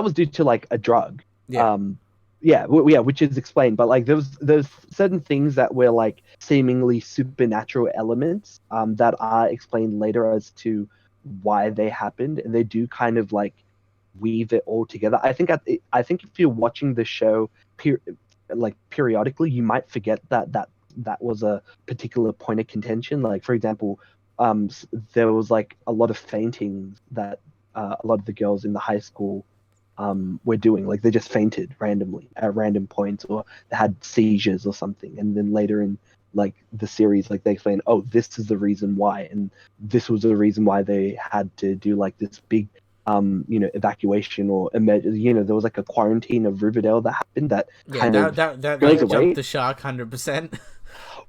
was due to like a drug. Yeah. Um, yeah, yeah, which is explained. But like there's certain things that were like seemingly supernatural elements that are explained later as to why they happened, and they do kind of like weave it all together. I think if you're watching the show, like, periodically, you might forget that that was a particular point of contention. Like for example, there was like a lot of faintings that a lot of the girls in the high school were doing. Like they just fainted randomly at random points, or they had seizures or something. And then later in like the series, like they explain, oh, this is the reason why, and this was the reason why they had to do like this big evacuation, or there was like a quarantine of Riverdale that happened that Yeah, kind of that goes like jumped away. the shark 100%.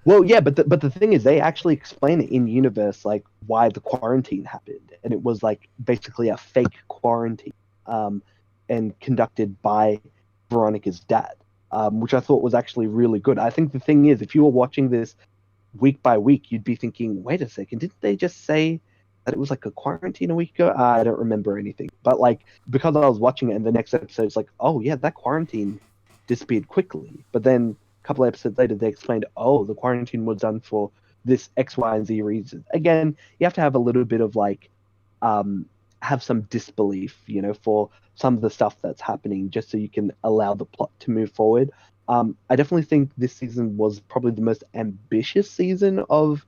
Well, yeah, but the thing is, they actually explain it in universe, like why the quarantine happened, and it was like basically a fake quarantine, um, and conducted by Veronica's dad, which I thought was actually really good. I think the thing is, if you were watching this week by week, you'd be thinking, wait a second, didn't they just say that it was like a quarantine a week ago? I don't remember anything, but like because I was watching it, and the next episode, it's like, oh yeah, that quarantine disappeared quickly, but then couple of episodes later, they explained, oh, the quarantine was done for this X, Y, and Z reason. Again, you have to have a little bit of like, um, have some disbelief, for some of the stuff that's happening, just so you can allow the plot to move forward. I definitely think this season was probably the most ambitious season of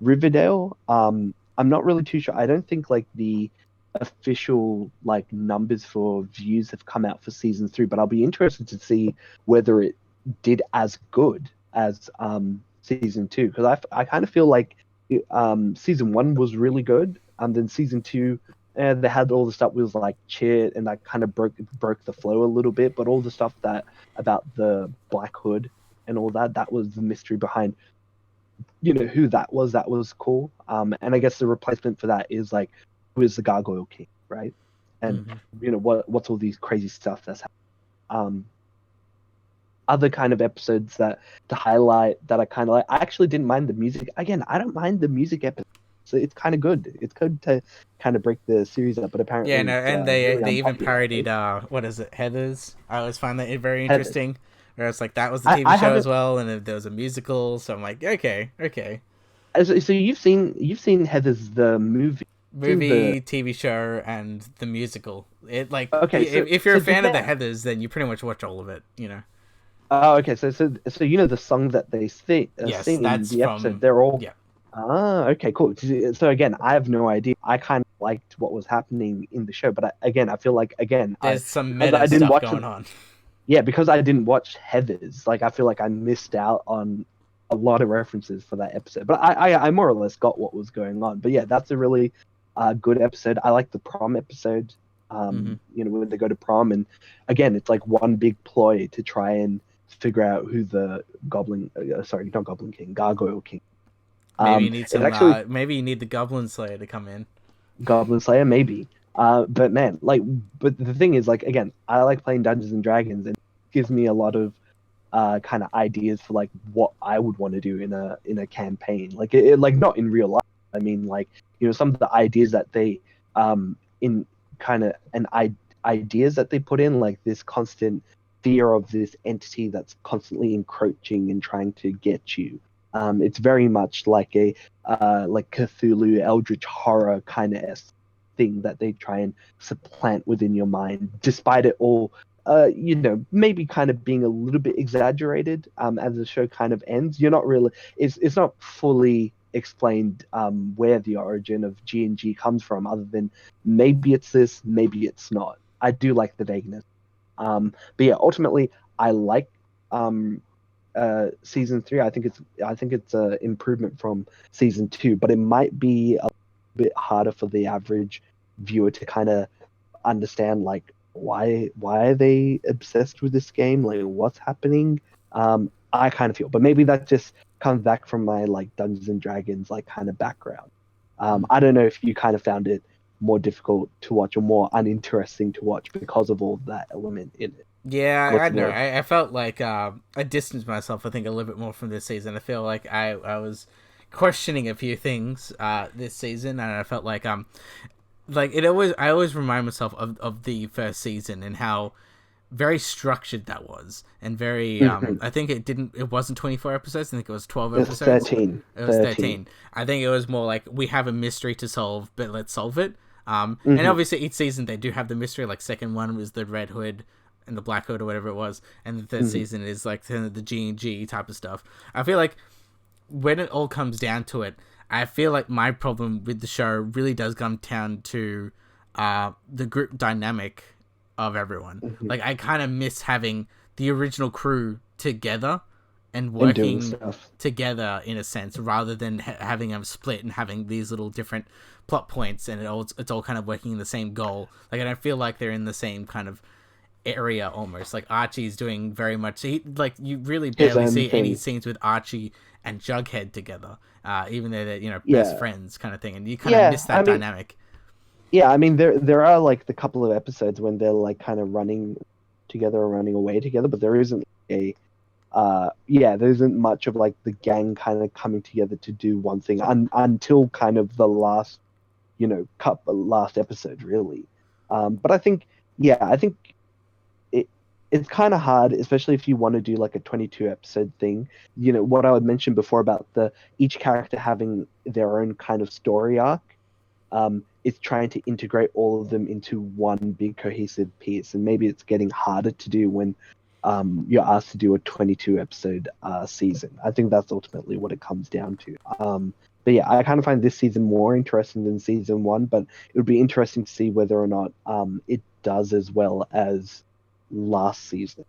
Riverdale. I'm not really too sure. I don't think like the official like numbers for views have come out for season 3, but I'll be interested to see whether it did as good as season 2, because I kind of feel like season 1 was really good, and then season 2 they had all the stuff was like cheer, and that kind of broke the flow a little bit, but all the stuff that about the Black Hood and all that was the mystery behind who that was cool. And I guess the replacement for that is like, who is the Gargoyle King, right? And Hmm. what's all these crazy stuff that's happening. Other kind of episodes that to highlight that I kind of like, I actually didn't mind the music. Again, I don't mind the music episode, so it's kind of good. It's good to kind of break the series up, but Yeah, apparently no, it's and really they even unpopular, parodied right? what is it, Heathers? I always find that very Heathers. interesting. Where it's like that was the I, TV I show as haven't. well, and there was a musical, so I'm like, okay, okay. So you've seen Heathers the movie, seen the Movie, TV show, and the musical. It like okay. So if you're so a did fan of the they? Heathers, then you pretty much watch all of it. You know. Oh, okay. So the song that they Yes, sing in that's the episode, from they're all. yeah. Okay, cool. So again, I have no idea. I kind of liked what was happening in the show, but I feel like again, I There's some because meta I didn't stuff watch going on. yeah, because I didn't watch Heathers, like I feel like I missed out on a lot of references for that episode. But I more or less got what was going on. But yeah, that's a really good episode. I like the prom episode. Hmm. When they go to prom, and again, it's like one big ploy to try and figure out who the sorry, not Goblin King, Gargoyle King. Maybe you need It's some. actually Maybe you need the Goblin Slayer to come in. Goblin Slayer, maybe. But man, like, but the thing is, like, again, I like playing Dungeons and Dragons, and it gives me a lot of kind of ideas for like what I would want to do in a campaign. Like, like not in real life. I mean, like, some of the ideas that they in kind of ideas that they put in, like this constant fear of this entity that's constantly encroaching and trying to get you. It's very much like a like Cthulhu, Eldritch horror kind of thing that they try and supplant within your mind, despite it all, maybe kind of being a little bit exaggerated. As the show kind of ends, you're not really, it's not fully explained where the origin of G&G comes from, other than maybe it's this, maybe it's not. I do like the vagueness. But yeah, ultimately, I like um, season 3. I think it's an improvement from season 2, but it might be a bit harder for the average viewer to kind of understand, like, why are they obsessed with this game, like what's happening. I kind of feel, but maybe that just comes back from my like Dungeons and Dragons like kind of background. I don't know if you kind of found it more difficult to watch or more uninteresting to watch because of all that element in it. Yeah, I What's know. more? I felt like I distanced myself. I think a little bit more from this season. I feel like I was questioning a few things this season, and I felt like it always I always remind myself of the first season and how very structured that was, and very Mhm. I think it wasn't 24 episodes. I think it was 12 It's episodes. 13. It was 13. 13. I think it was more like we have a mystery to solve, but let's solve it. And Hmm. obviously each season they do have the mystery. Like second one was the Red Hood and the Black Hood or whatever it was, and the third Hmm. season is like the G and G type of stuff. I feel like when it all comes down to it, I feel like my problem with the show really does come down to the group dynamic of everyone. Mhm. Like, I kind of miss having the original crew together and And doing working stuff. together in a sense, rather than having them split and having these little different plot points, and it's all kind of working in the same goal. Like, I don't feel like they're in the same kind of area almost. Like, Archie's doing very much, like, you really His barely own see any thing. scenes with Archie and Jughead together, even though they're, best Yeah. friends kind of thing, and you kind of Yeah. miss that dynamic. I mean, there are like the couple of episodes when they're like kind of running together or running away together, but there isn't there isn't much of like the gang kind of coming together to do one thing until kind of the last, last episode really. But I think it's kind of hard, especially if you want to do like a 22 episode thing. What I would mention before about the each character having their own kind of story arc. It's trying to integrate all of them into one big cohesive piece, and maybe it's getting harder to do when you're asked to do a 22 episode season. I think that's ultimately what it comes down to. But yeah, I kind of find this season more interesting than season one, but it would be interesting to see whether or not it does as well as last season,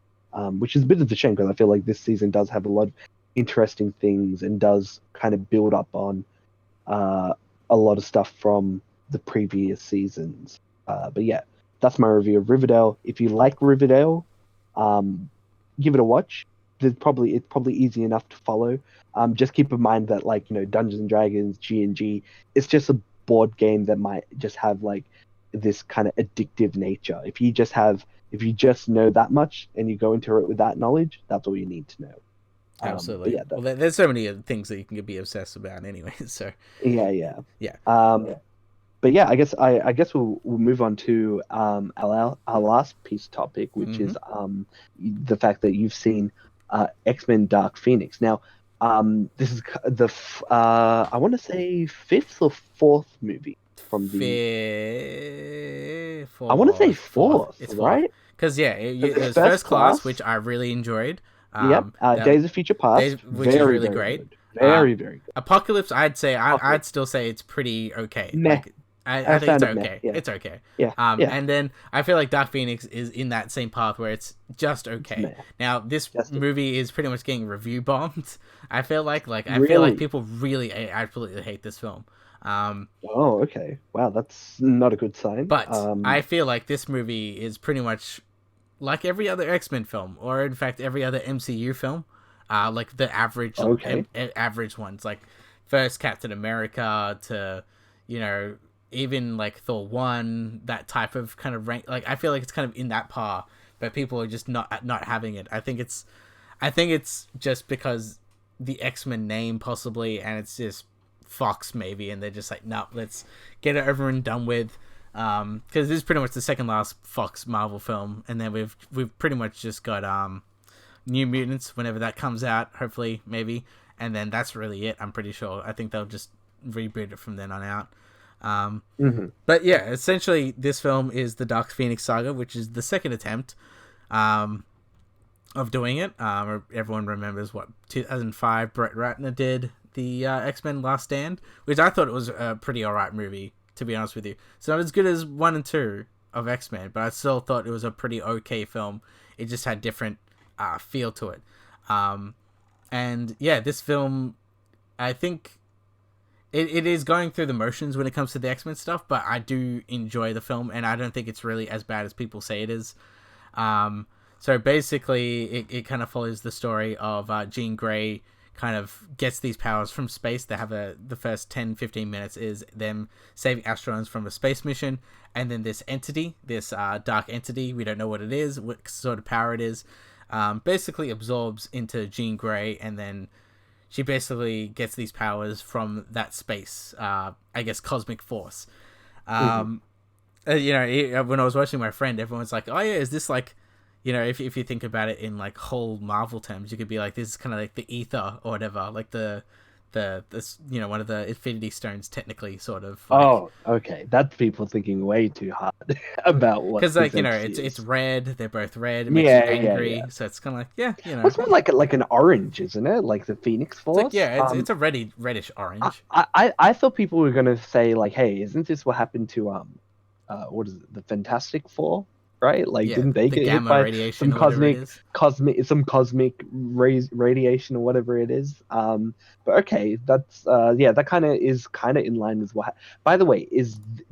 which is a bit of a shame because I feel like this season does have a lot of interesting things and does kind of build up on a lot of stuff from the previous seasons. But yeah, that's my review of Riverdale. If you like Riverdale, give it a watch. It's probably easy enough to follow. Just keep in mind that like Dungeons and Dragons, G&G, it's just a board game that might just have like this kind of addictive nature. If you just know that much and you go into it with that knowledge, that's all you need to know. But Absolutely. yeah, Well, there's so many things that you can be obsessed about anyway. So yeah. yeah. But yeah, I guess we'll move on to our last piece topic, which is the fact that you've seen X-Men Dark Phoenix. Now, this is I want to say fifth or fourth movie from the. I want to say fourth, It's fourth. right? Because Because it was First First Class, Class, which I really enjoyed. yep. That Days of Future Past, which is very really very great. good, very very good. Apocalypse, I'd Apocalypse, still say it's pretty okay. meh. Like, I I think it's found it meh. okay. Yeah, It's okay. yeah. And then I feel like Dark Phoenix is in that same path where it's just It's okay. meh. Now this Just movie is pretty much getting review bombed. I feel like really. people really absolutely hate this film. Oh, okay. Wow, that's not a good sign. But I feel like this movie is pretty much like every other X-Men film, or in fact every other MCU film. Like the Okay. average ones, like first Captain America to, you know, even like Thor 1, that type of kind of rank. Like, I feel like it's kind of in that par, but people are just not having it. I think it's just because the X-Men name possibly, and it's just Fox maybe, and they're just like, no, let's get it over and done with. Because this is pretty much the second last Fox Marvel film, and then we've pretty much just got New Mutants whenever that comes out, hopefully, maybe, and then that's really it. I'm pretty sure. I think they'll just reboot it from then on out. But yeah, essentially, this film is the Dark Phoenix saga, which is the second attempt of doing it. Everyone remembers what 2005 Brett Ratner did the X-Men Last Stand, which I thought it was a pretty alright movie, to be honest with you. It's not as good as 1 and 2 of X-Men, but I still thought it was a pretty okay film. It just had different feel to it. And yeah, this film, I think it is going through the motions when it comes to the X-Men stuff, but I do enjoy the film, and I don't think it's really as bad as people say it is. So basically, it kind of follows the story of Jean Grey kind of gets these powers from space. They have the first 10-15 minutes is them saving astronauts from a space mission, and then this entity, this dark entity, we don't know what it is, what sort of power it is, basically absorbs into Jean Grey, and then she basically gets these powers from that space, I guess cosmic force. When I was watching my friend, everyone's like, oh yeah, is this like, if you think about it in like whole Marvel terms, you could be like, this is kind of like the ether or whatever, like the one of the Infinity Stones, technically, sort of like. Oh, okay. That's people thinking way too hard about what Because this like entity it's is. red. They're both red. It makes you Yeah, yeah, angry. yeah. So it's kind of like, yeah, What's more like an orange, isn't it? Like the Phoenix It's like, Force. yeah, it's a reddish orange. I thought people were gonna say like, hey, isn't this what happened to what is it, the Fantastic Four? Right? Like, Yeah, didn't they the get hit gamma by radiation some or whatever it is. cosmic radiation or whatever it is? But okay, that's yeah, that kind of is kind of in line with what. By the way,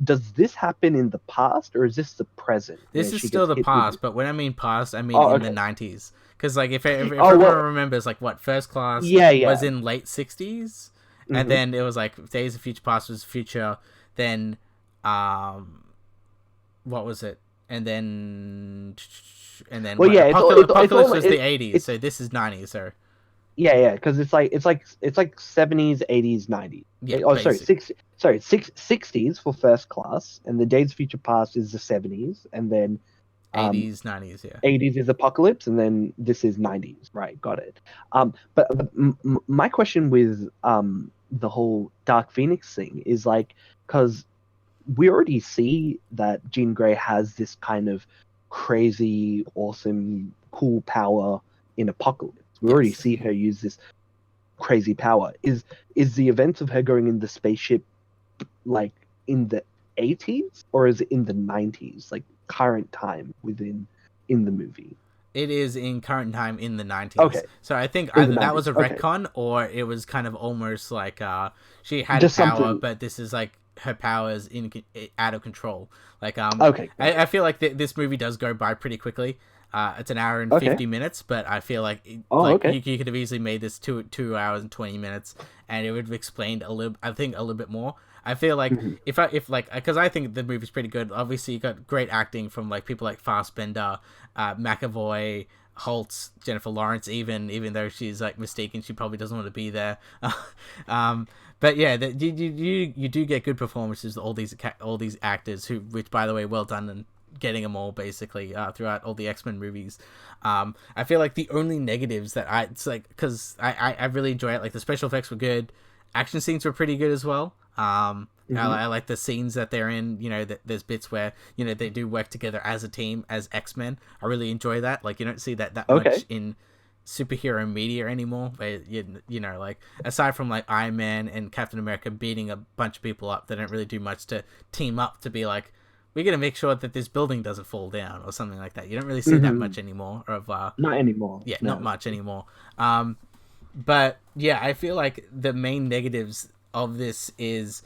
does this happen in the past or is this the present where This is she still gets the hit with? past, but when I mean past, I mean Oh, in the okay. 90s. Because like if Oh everyone well, remembers, like what First Class yeah, was yeah. in late 60s, and Hmm. then it was like Days of Future Past was future, then um what was it? And then Well, what? yeah, it's Apocalypse all was the 80s, it's so this is 90s. So yeah, because it's like 70s, 80s, 90s. yeah, Okay? Oh, sorry, basic 60s for First Class, and the Days of Future Past is the 70s, and then 80s, 90s. Yeah, 80s is Apocalypse, and then this is 90s. Right, got it. But my question with the whole Dark Phoenix thing is like, because we already see that Jean Grey has this kind of crazy, awesome, cool power in Apocalypse. We already yes. see her use this crazy power. Is the events of her going in the spaceship like in the 80s or is it in the 90s, like current time in the movie? It is in current time in the 90s. Okay, So I think in the either that 90s. was a Okay, retcon or it was kind of almost like she had just power, something. but this is like her powers in out of control. Like Okay, got I it. feel like this movie does go by pretty quickly. It's an hour and Okay. 50 minutes, but I feel like Oh, okay. you could have easily made this 2 hours and 20 minutes, and it would have explained a little. I think a little bit more. I feel like Hmm. if like because I think the movie's pretty good. Obviously, you got great acting from like people like Fassbender, McAvoy, Holtz, Jennifer Lawrence. Even though she's like mistaken, she probably doesn't want to be there. um, but yeah, you do get good performances. All these actors which by the way, well done and getting them all basically throughout all the X-Men movies. I feel like the only negatives that it's like because I really enjoy it. Like the special effects were good, action scenes were pretty good as well. Hmm. I like the scenes that they're in. There's bits where they do work together as a team as X-Men. I really enjoy that. Like you don't see that Okay. much in superhero media anymore. Where like aside from like Iron Man and Captain America beating a bunch of people up, they don't really do much to team up to be like, we're gonna make sure that this building doesn't fall down or something like that. You don't really see that Hmm. much anymore. Of Not anymore. yeah, not No. much anymore. But yeah, I feel like the main negatives of this is,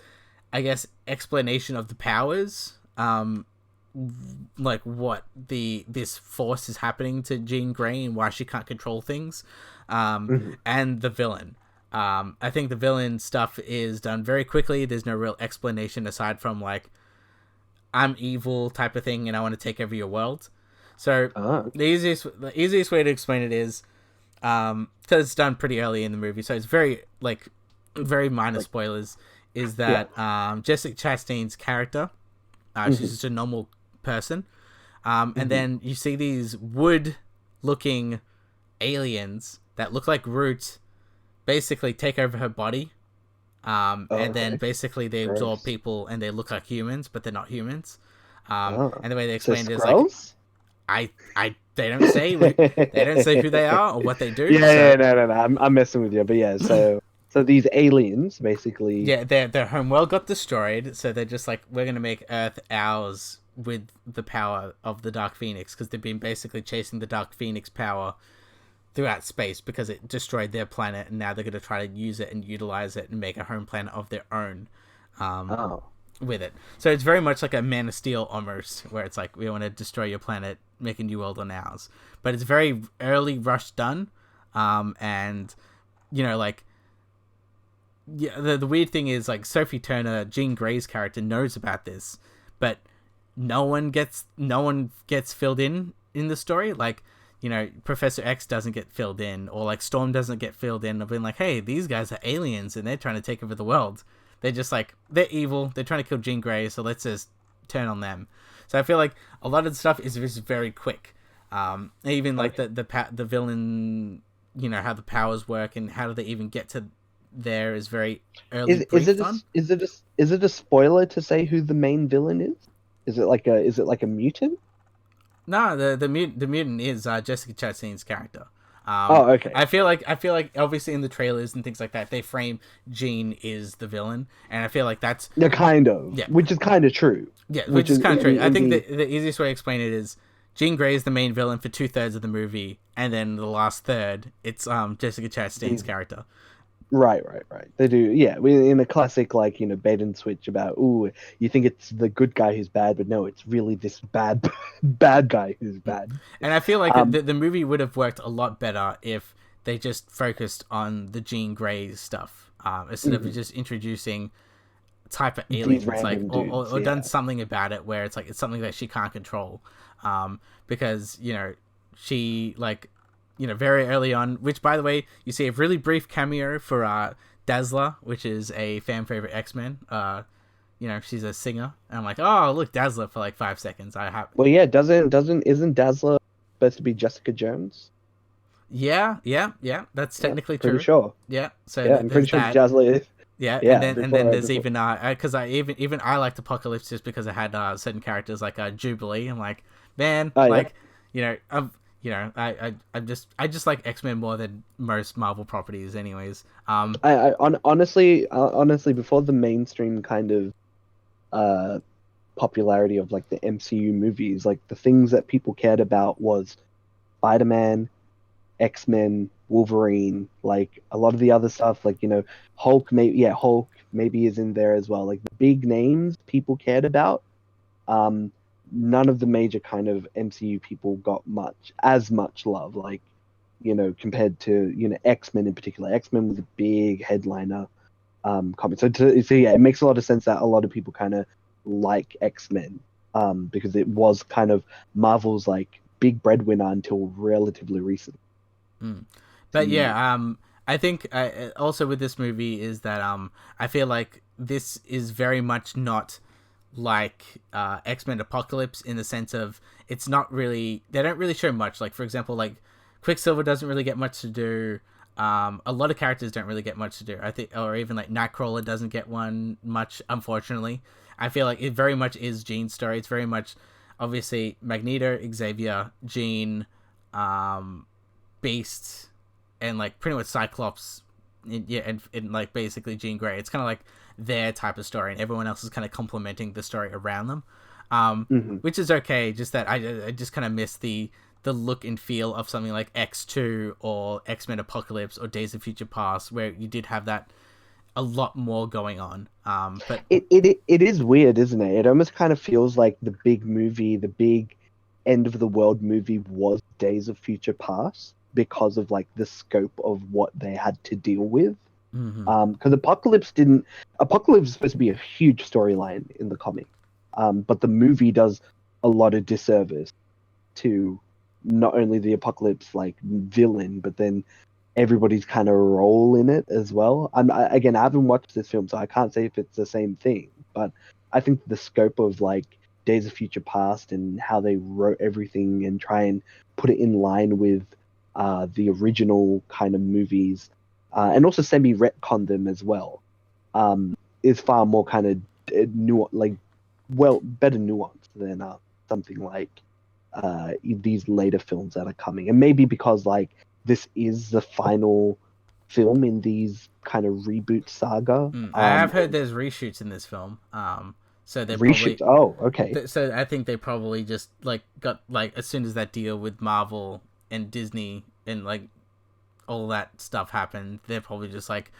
I guess, explanation of the powers. Like what this force is happening to Jean Grey and why she can't control things. Hmm. And the villain. I think the villain stuff is done very quickly. There's no real explanation aside from like, I'm evil type of thing and I want to take over your world. So Okay. the easiest way to explain it is because it's done pretty early in the movie, so it's very minor Like, spoilers. Is yeah. that Jessica Chastain's character? She's Hmm. just a normal person, and Hmm. then you see these wood-looking aliens that look like roots, basically take over her body, and then Okay. basically they absorb Gross. people and they look like humans, but they're not humans. Oh. And the way they So explain it is like Skrulls? I they don't say who they are or what they do. Yeah, So yeah, no, no, no. I'm messing with you, but yeah. So these aliens basically. yeah, their homeworld got destroyed, so they're just like, we're gonna make Earth ours with the power of the Dark Phoenix, because they've been basically chasing the Dark Phoenix power throughout space because it destroyed their planet, and now they're gonna try to use it and utilize it and make a home planet of their own. Um, Oh. with it. So it's very much like a Man of Steel almost, where it's like, we want to destroy your planet, make a new world on ours. But it's very early rush done. And, like, yeah, the weird thing is, like, Sophie Turner, Jean Grey's character, knows about this, but no one gets filled in the story. Like, Professor X doesn't get filled in, or like Storm doesn't get filled in of being like, hey, these guys are aliens and they're trying to take over the world. They're just like, they're evil. They're trying to kill Jean Grey, so let's just turn on them. So I feel like a lot of the stuff is just very quick. Even like Okay. the villain, how the powers work and how do they even get to there is very early briefed on. Is it a spoiler to say who the main villain is? Is it like a mutant? No, the mutant is Jessica Chastain's character. Oh, okay. I feel like obviously in the trailers and things like that they frame Jean is the villain, and I feel like that's Yeah, kind of, yeah which is kind of true. yeah which is kind of true. I in think the the easiest way to explain it is Jean Grey is the main villain for 2/3 of the movie, and then the last third it's Jessica Chastain's character. right. They do, yeah. In a classic, like, bait and switch about, ooh, you think it's the good guy who's bad, but no, it's really this bad bad guy who's bad. And I feel like Um, the movie would have worked a lot better if they just focused on the Jean Grey stuff instead of just introducing type of these aliens, like random dudes, or done yeah. something about it where it's like it's something that she can't control, because she like very early on, which by the way you see a really brief cameo for Dazzler, which is a fan favorite X-Men. She's a singer, and I'm like, oh look, Dazzler for like 5 seconds. I have Well, yeah, isn't Dazzler supposed to be Jessica Jones? yeah, that's Yeah, technically pretty true. sure. Yeah, so Yeah, I'm pretty there's sure that. Dazzler is. Yeah, Yeah, and then there's before. even because I even I liked Apocalypse just because it had certain characters like Jubilee. I'm like, man, Oh yeah. like I just like X-Men more than most Marvel properties, anyways. Honestly, before the mainstream kind of uh popularity of like the MCU movies, like the things that people cared about was Spider-Man, X-Men, Wolverine, like a lot of the other stuff, like Hulk maybe is in there as well. Like the big names people cared about. Um, None of the major kind of MCU people got as much love, like compared to X-Men in particular. X-Men was a big headliner comic. So yeah, it makes a lot of sense that a lot of people kind of like X-Men, because it was kind of Marvel's like big breadwinner until relatively recent. Mm. But Mm. yeah, I think also with this movie is that I feel like this is very much not like X-Men Apocalypse in the sense of it's not really they don't really show much. Like for example, like Quicksilver doesn't really get much to do. A lot of characters don't really get much to do. I think, or even like Nightcrawler doesn't get one much. Unfortunately, I feel like it very much is Jean's story. It's very much obviously Magneto, Xavier, Jean, Beast, and like pretty much Cyclops. And like basically Jean Grey. It's kind of like their type of story, and everyone else is kind of complementing the story around them, Hmm. which is okay. Just that I just kind of miss the look and feel of something like X2 or X-Men Apocalypse or Days of Future Past, where you did have that a lot more going on. But It is weird, isn't it? It almost kind of feels like the big movie, the big end of the world movie was Days of Future Past because of like the scope of what they had to deal with. mhm. Because Apocalypse is supposed to be a huge storyline in the comic, but the movie does a lot of disservice to not only the Apocalypse like villain, but then everybody's kind of role in it as well. Again, I haven't watched this film, so I can't say if it's the same thing, but I think the scope of like Days of Future Past and how they wrote everything and try and put it in line with the original kind of movies, and also semi retcon them as well, is far more kind of like better nuanced than something like these later films that are coming. And maybe because like this is the final film in these kind of reboot saga. I have heard there's reshoots in this film. So they Reshoots. probably Oh, okay. so I think they probably just like got like as soon as that deal with Marvel and Disney and like all that stuff happened, they're probably just like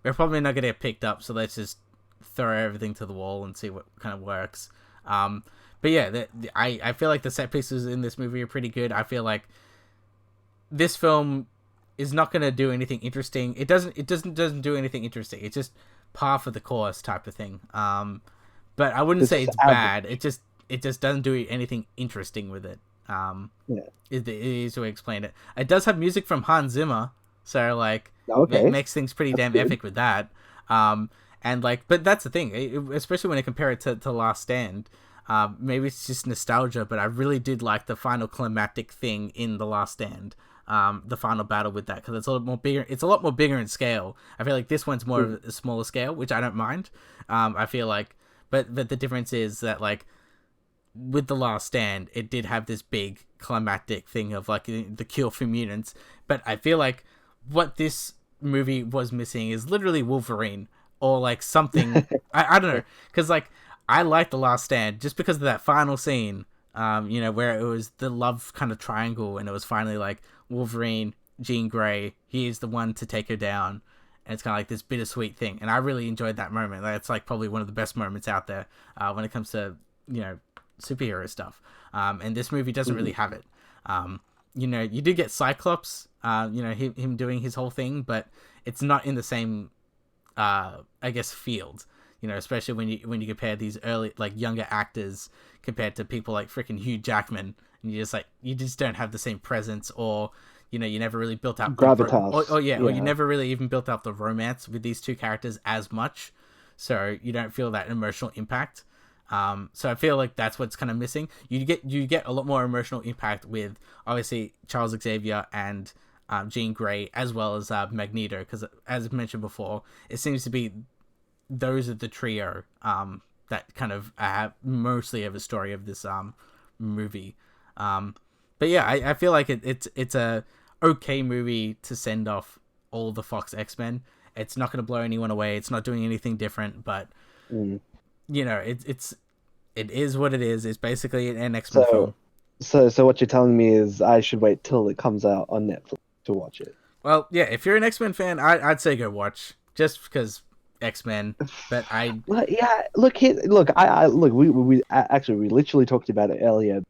we're probably not gonna get picked up, so let's just throw everything to the wall and see what kind of works. Um, but yeah, I feel like the set pieces in this movie are pretty good. I feel like this film is not gonna do anything interesting. It doesn't do anything interesting. It's just par for the course type of thing. But I wouldn't This say is it's average. bad. It just doesn't do anything interesting with it. Yeah. Is the easiest way to explain it. It does have music from Hans Zimmer, so like Okay. makes things pretty That's damn good. epic with that. And like, but that's the thing, especially when I compare it to Last Stand. Maybe it's just nostalgia, but I really did like the final climactic thing in The Last Stand. The final battle with that, because it's a lot more bigger. It's a lot more bigger in scale. I feel like this one's more of a smaller scale, which I don't mind. I feel like, but the difference is that like with The Last Stand, it did have this big climactic thing of like the cure for mutants. But I feel like what this movie was missing is literally Wolverine or like something. I don't know, because like I like The Last Stand just because of that final scene. Where it was the love kind of triangle, and it was finally like Wolverine, Jean Grey, he is the one to take her down, and it's kind of like this bittersweet thing. And I really enjoyed that moment. That's like probably one of the best moments out there when it comes to superhero stuff. And this movie doesn't really have it. You do get Cyclops, him doing his whole thing, but it's not in the same, field. Especially when you compare these early, like, younger actors compared to people like freaking Hugh Jackman, and you just don't have the same presence, or you never really built up gravitas, or you never really even built up the romance with these two characters as much, so you don't feel that emotional impact. So I feel like that's what's kind of missing. You get a lot more emotional impact with obviously Charles Xavier and Jean Grey, as well as Magneto, because as mentioned before, it seems to be those are the trio that kind of mostly of a story of this movie. But yeah, I feel like it's a okay movie to send off all the Fox X-Men. It's not going to blow anyone away. It's not doing anything different, but it is what it is. It's basically an X-Men film. So what you're telling me is I should wait till it comes out on Netflix to watch it. Well, yeah, if you're an X-Men fan, I'd say go watch, just because X-Men. But we actually we literally talked about it earlier.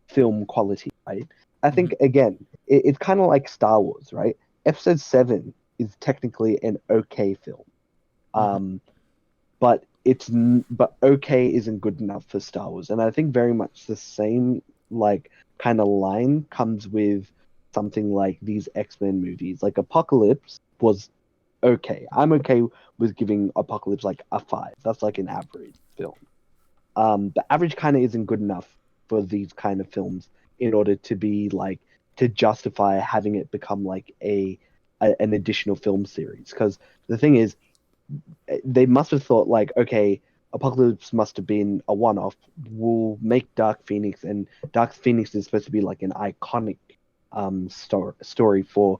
Film quality, right? I think again, it's kind of like Star Wars, right? Episode 7 is technically an okay film, but okay isn't good enough for Star Wars, and I think very much the same like kind of line comes with something like these X-Men movies. Like Apocalypse was okay. I'm okay with giving Apocalypse like a 5. That's like an average film. The average kind of isn't good enough for these kind of films in order to be like to justify having it become like an additional film series. Because the thing is, they must have thought like, okay, Apocalypse must have been a one-off. We'll make Dark Phoenix, and Dark Phoenix is supposed to be like an iconic story for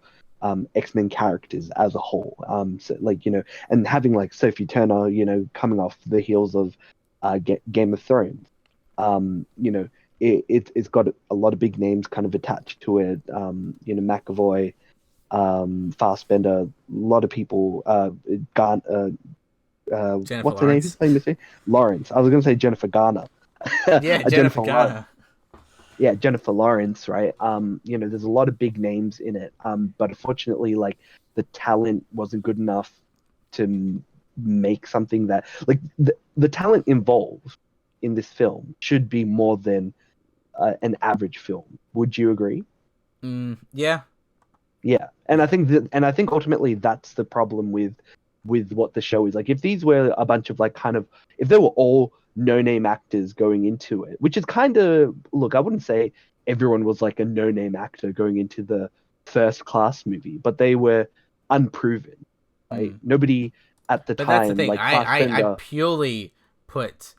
X-Men characters as a whole. So like and having like Sophie Turner, coming off the heels of Game of Thrones, it's got a lot of big names kind of attached to it. McAvoy, Fassbender, a lot of people. What's her name? Who's playing this? Lawrence. I was going to say Jennifer Garner. Yeah, Jennifer Garner. Yeah, Jennifer Lawrence, right? There's a lot of big names in it. But unfortunately, like the talent wasn't good enough to make something that like the talent involved in this film should be more than an average film. Would you agree? Yeah. Yeah, and I think ultimately that's the problem with what the show is. Like, if these were a bunch of like kind of, if they were all no-name actors going into it, which is kind of, look, I wouldn't say everyone was like a no-name actor going into the First Class movie, but they were unproven, right? Nobody at the time. That's the thing. Like I purely put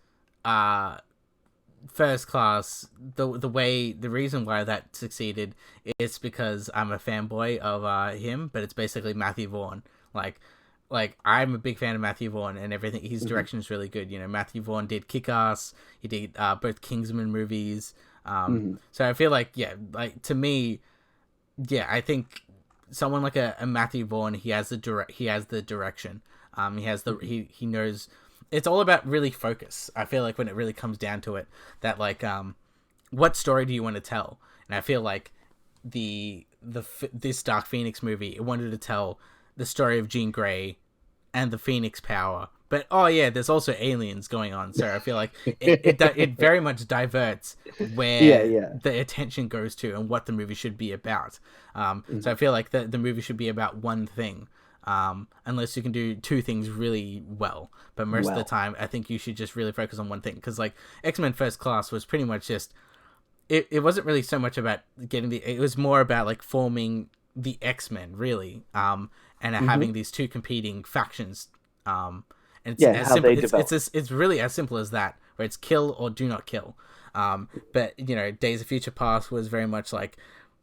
First Class, the reason why that succeeded is because I'm a fanboy of him, but it's basically Matthew Vaughn. Like I'm a big fan of Matthew Vaughn and everything. His direction is really good. Matthew Vaughn did Kick-Ass. He did both Kingsman movies. So I feel like, to me, I think someone like a Matthew Vaughn, he has the direction. He knows. It's all about really focus. I feel like when it really comes down to it, that like what story do you want to tell? And I feel like this Dark Phoenix movie, it wanted to tell the story of Jean Grey and the Phoenix power, but there's also aliens going on. So I feel like it very much diverts where the attention goes to and what the movie should be about. So I feel like the movie should be about one thing. unless you can do two things really well. But most of the Well, time, I think you should just really focus on one thing, because like X-Men First Class was pretty much just it wasn't really so much about getting it was more about like forming the X-Men really, and hmm having these two competing factions, and it's yeah, and as how simple they develop. it's really as simple as that, where it's kill or do not kill. But Days of Future Past was very much like,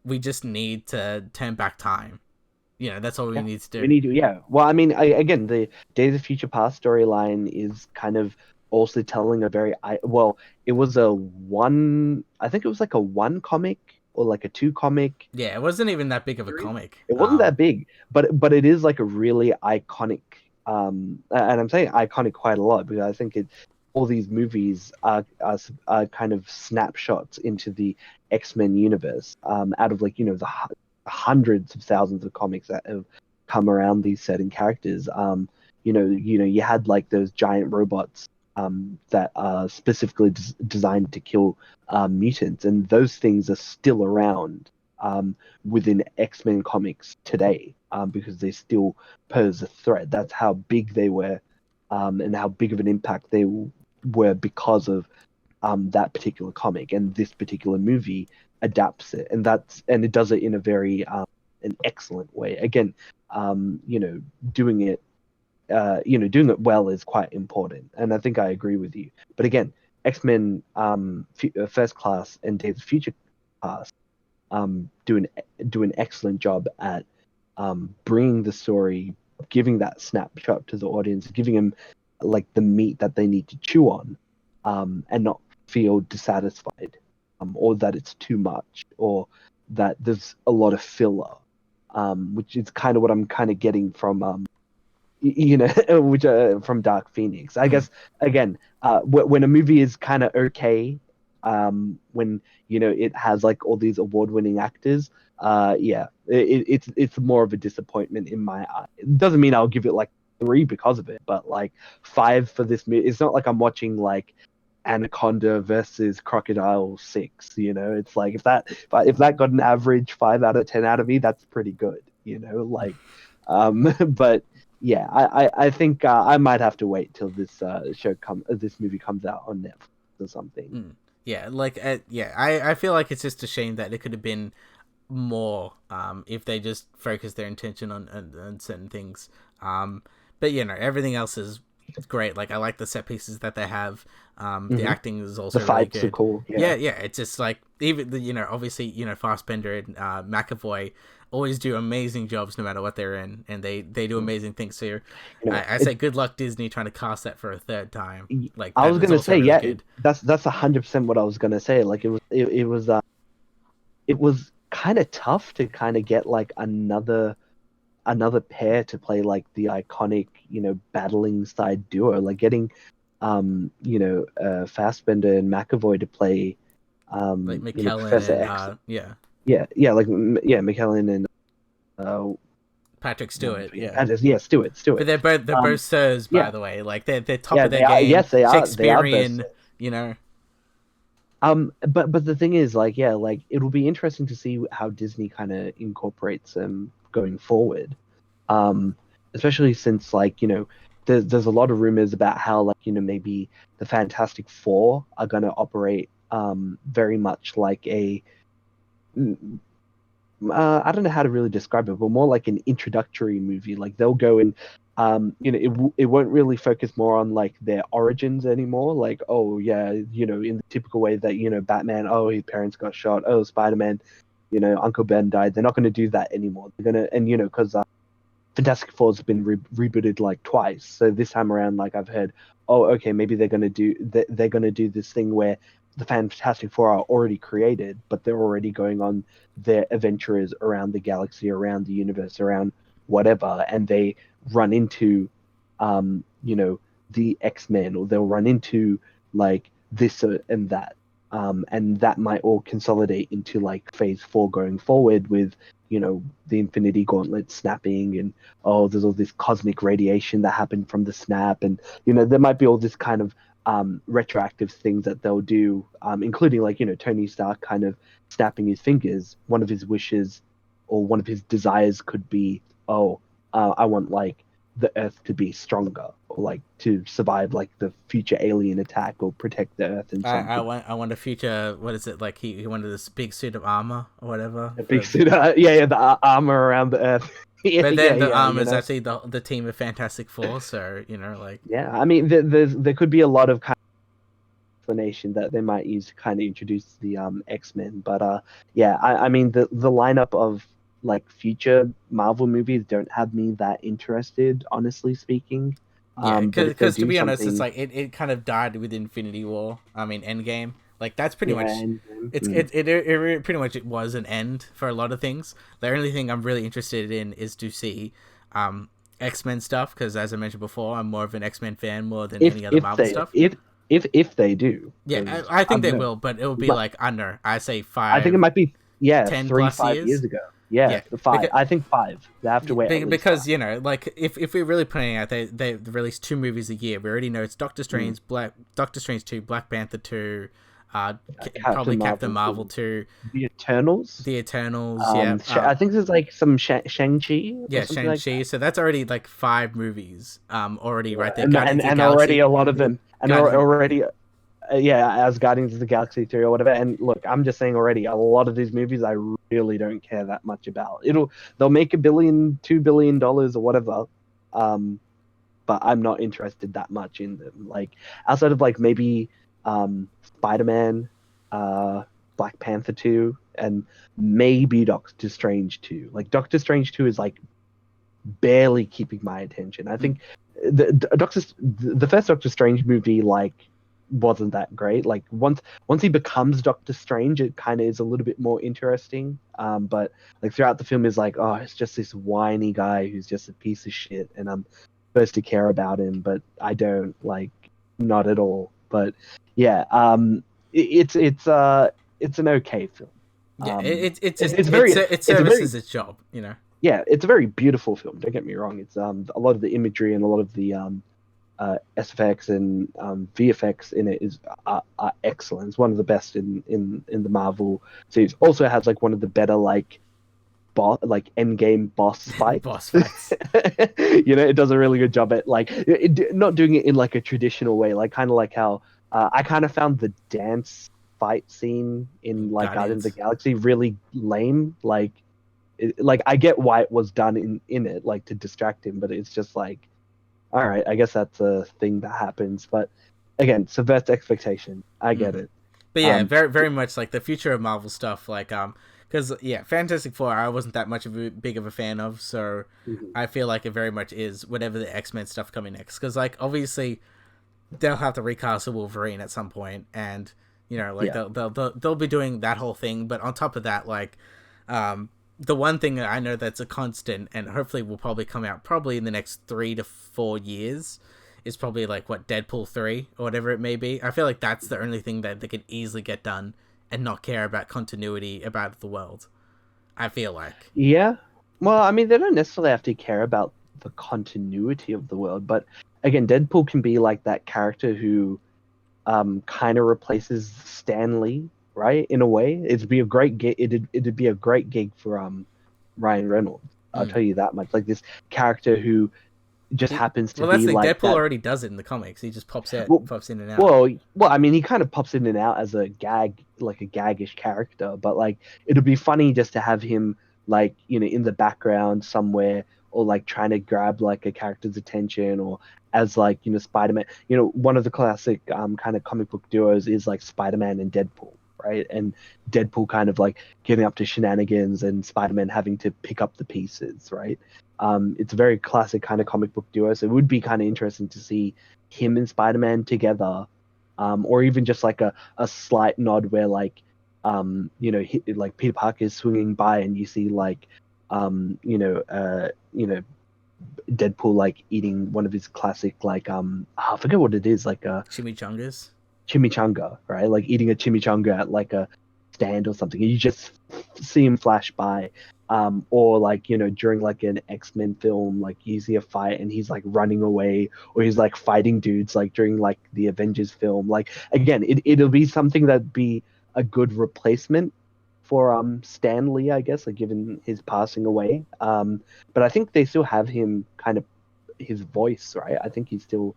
we just need to turn back time. That's all we Yeah, need to we do. need to. Yeah. Well, I mean, again, the Days of Future Past storyline is kind of also telling a very. Well, it was a one. I think it was like a one comic or like a two comic Yeah, it wasn't even that big of a series. comic. It wasn't that big, but it is like a really iconic. And I'm saying iconic quite a lot because I think all these movies are kind of snapshots into the X-Men universe. Out of like the hundreds of thousands of comics that have come around these certain characters. You had like those giant robots that are specifically designed to kill mutants, and those things are still around within X-Men comics today, because they still pose a threat. That's how big they were, and how big of an impact they were because of that particular comic, and this particular movie adapts it, and it does it in a very an excellent way. Again, doing it doing it well is quite important, and I think I agree with you. But again, X-Men First Class and Days of Future Past do an excellent job at bringing the story, giving that snapshot to the audience, giving them like the meat that they need to chew on, and not feel dissatisfied, or that it's too much, or that there's a lot of filler, which is kind of what I'm kind of getting from which from Dark Phoenix. I Mm. guess again, when a movie is kind of okay, when it has like all these award-winning actors, yeah, it's more of a disappointment in my eye. It doesn't mean I'll give it like 3 because of it, but like 5 for this movie. It's not like I'm watching like Anaconda versus Crocodile 6. It's like if that got an average 5 out of 10 out of me, that's pretty good. Like, but yeah, I think I might have to wait till this movie comes out on Netflix or something. Mm. Yeah, like yeah, I feel like it's just a shame that it could have been more, if they just focused their intention on certain things. But everything else is great. Like, I like the set pieces that they have. The Hmm. acting is The also really fights are good. cool. Yeah, Yeah. yeah. It's just like, even obviously, Fassbender and McAvoy always do amazing jobs no matter what they're in, and they do Mhm. amazing things. So You know, I say good luck Disney trying to cast that for a third time. Like, I that was is gonna also say, really yeah, good. that's 100% what I was gonna say. Like it was kind of tough to kind of get like another pair to play like the iconic, battling side duo, like getting Fassbender and McAvoy to play Like McKellen Professor and X. yeah, Yeah, like yeah, McKellen and uh Patrick Stewart. Yeah. yeah, But Stewart. they're both sirs, by Yeah, the way. Like, they're top yeah, of their they are. game, Yes, they are best. Shakespearean. You know. But the thing is, like, yeah, like it'll be interesting to see how Disney kind of incorporates them going forward. Um, Especially since, like, there's a lot of rumors about how, like, maybe the Fantastic Four are gonna operate very much like I don't know how to really describe it, but more like an introductory movie. Like, they'll go and it won't really focus more on like their origins anymore. Like, oh yeah, in the typical way that Batman, oh, his parents got shot, oh, Spider-Man, Uncle Ben died. They're not going to do that anymore. They're gonna, and because Fantastic Four's been rebooted like twice. So this time around, like, I've heard, oh, okay, maybe they're gonna do this thing where the Fantastic Four are already created, but they're already going on their adventures around the galaxy, around the universe, around whatever, and they run into, the X-Men, or they'll run into like this and that, and that might all consolidate into like Phase 4 going forward with the Infinity Gauntlet snapping, and oh, there's all this cosmic radiation that happened from the snap, and there might be all this kind of retroactive things that they'll do, including like Tony Stark kind of snapping his fingers. One of his wishes or one of his desires could be, oh, I want like the Earth to be stronger, or like to survive like the future alien attack, or protect the Earth in some I want a future. What is it like? He wanted this big suit of armor or whatever. a big suit. Yeah, the armor around the Earth. Yeah, But yeah, then the yeah. armor is actually the team of Fantastic Four. So like Yeah. I mean, there could be a lot of kind of explanation that they might use to kind of introduce the X-Men, but yeah, I mean the lineup of like future Marvel movies don't have me that interested, honestly speaking. yeah, But if they because to do be honest, it's something, like it kind of died with Infinity War. I mean, Endgame. Like that's pretty yeah, much. and, It pretty much it was an end for a lot of things. The only thing I'm really interested in is to see X-Men stuff, because as I mentioned before, I'm more of an X-Men fan more than any other Marvel stuff. if they do, Yeah, because I I think don't they know. will, but it will be But like under, I say I think it might be, yeah, 10 three, plus five years. years ago. Yeah, Yeah, the five. because I think five. They have to wait at least because five. like if we're really putting out, they release 2 movies a year. We already know it's Mm. Doctor Strange 2, Black Panther 2, probably Captain Captain Marvel, Marvel 2, the Eternals. The Eternals. Yeah, I think there's like some Shang-Chi or yeah, something Shang like Chi. that. So that's already like 5 movies. Already Yeah, right there. Guardians of the and already Galaxy. a lot of them, and Guardians. already, yeah, as Guardians of the Galaxy 3 or whatever. And look, I'm just saying already, a lot of these movies I really don't care that much about. They'll make a billion, $2 billion or whatever, um, but I'm not interested that much in them. Like outside of like maybe Spider-Man, uh, Black Panther 2, and maybe Doctor Strange 2. Like Doctor Strange 2 is like barely keeping my attention. I think the first Doctor Strange movie like wasn't that great. Like once he becomes Doctor Strange, it kind of is a little bit more interesting. But like throughout the film is like, oh, it's just this whiny guy who's just a piece of shit, and I'm supposed to care about him, but I don't, like, not at all. But yeah, it's an okay film. Yeah, it It's a very services its job. yeah, it's a very beautiful film. Don't get me wrong. It's a lot of the imagery and a lot of the SFX and VFX in it are excellent. It's one of the best in the Marvel series. Also has like one of the better like end game boss fights. Boss fights. It does a really good job at like not doing it in like a traditional way, like kind of like how I kind of found the dance fight scene in like Guardians of Guardians. the Galaxy really lame. Like I get why it was done in it, like to distract him, but it's just like, all right, I guess that's a thing that happens. But again, subverts expectation. I get Mm-hmm. it. But yeah, Um, very much like the future of Marvel stuff. Like because yeah, Fantastic Four I wasn't that much of a big of a fan of, so mhm. I feel like it very much is whatever the X-Men stuff coming next. Because like obviously they'll have to recast a Wolverine at some point, and like Yeah, they'll be doing that whole thing. But on top of that, like the one thing that I know that's a constant, and hopefully will probably come out probably in the next 3 to 4 years, is probably like what Deadpool 3 or whatever it may be. I feel like that's the only thing that they could easily get done and not care about continuity about the world. I feel like. yeah. Well, I mean, they don't necessarily have to care about the continuity of the world, but again, Deadpool can be like that character who kind of replaces Stan Lee, right? In a way, it'd be a great gig. It'd be a great gig for Ryan Reynolds. I'll Mm. tell you that much. Like this character who just happens to Well, that's be the thing. like Deadpool that. already does it in the comics. He just Well, pops in and out. well, I mean, he kind of pops in and out as a gag, like a gaggish character, but like it'd be funny just to have him like in the background somewhere, or like trying to grab like a character's attention, or as like Spider-Man. One of the classic kind of comic book duos is like Spider-Man and Deadpool, right? And Deadpool kind of like getting up to shenanigans, and Spider-Man having to pick up the pieces, right? It's a very classic kind of comic book duo, so it would be kind of interesting to see him and Spider-Man together, or even just like a slight nod where like Peter Parker is swinging by and you see like um, you know, uh, you know, Deadpool like eating one of his classic like I forget what it is, like a Chimichangas. chimichanga, right? Like eating a chimichanga at like a stand or something. And you just see him flash by. Or like, during like an X-Men film, like you see a fight and he's like running away, or he's like fighting dudes like during like the Avengers film. Like again, it'll be something that'd be a good replacement for Stan Lee, I guess, like given his passing away. But I think they still have him kind of his voice, right? I think he's still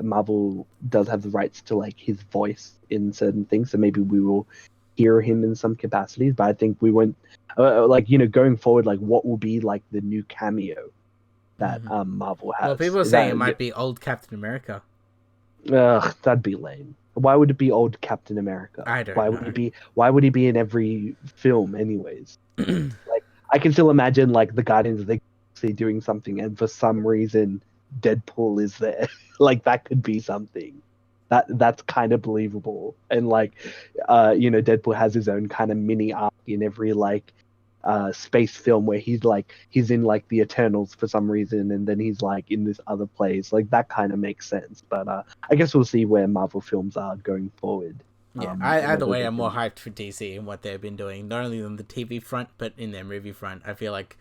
Marvel does have the rights to like his voice in certain things, so maybe we will hear him in some capacities. But I think we won't like going forward. Like, what will be like the new cameo that Hmm. Marvel Well, has? people are Is saying it that might be old Captain America. that'd be lame. Why would it be old Captain America? I don't know. Why would he be in every film, anyways? Like, I can still imagine like the Guardians of the Galaxy doing something, and for some reason Deadpool is there. Like, that could be something. That's kind of believable. And like, Deadpool has his own kind of mini arc in every like space film where he's in like the Eternals for some reason, and then he's like in this other place. Like, that kind of makes sense. But I guess we'll see where Marvel films are going forward. Yeah, And either whether way, they I'm more can. hyped for DC and what they've been doing, not only on the TV front, but in their movie front. I feel like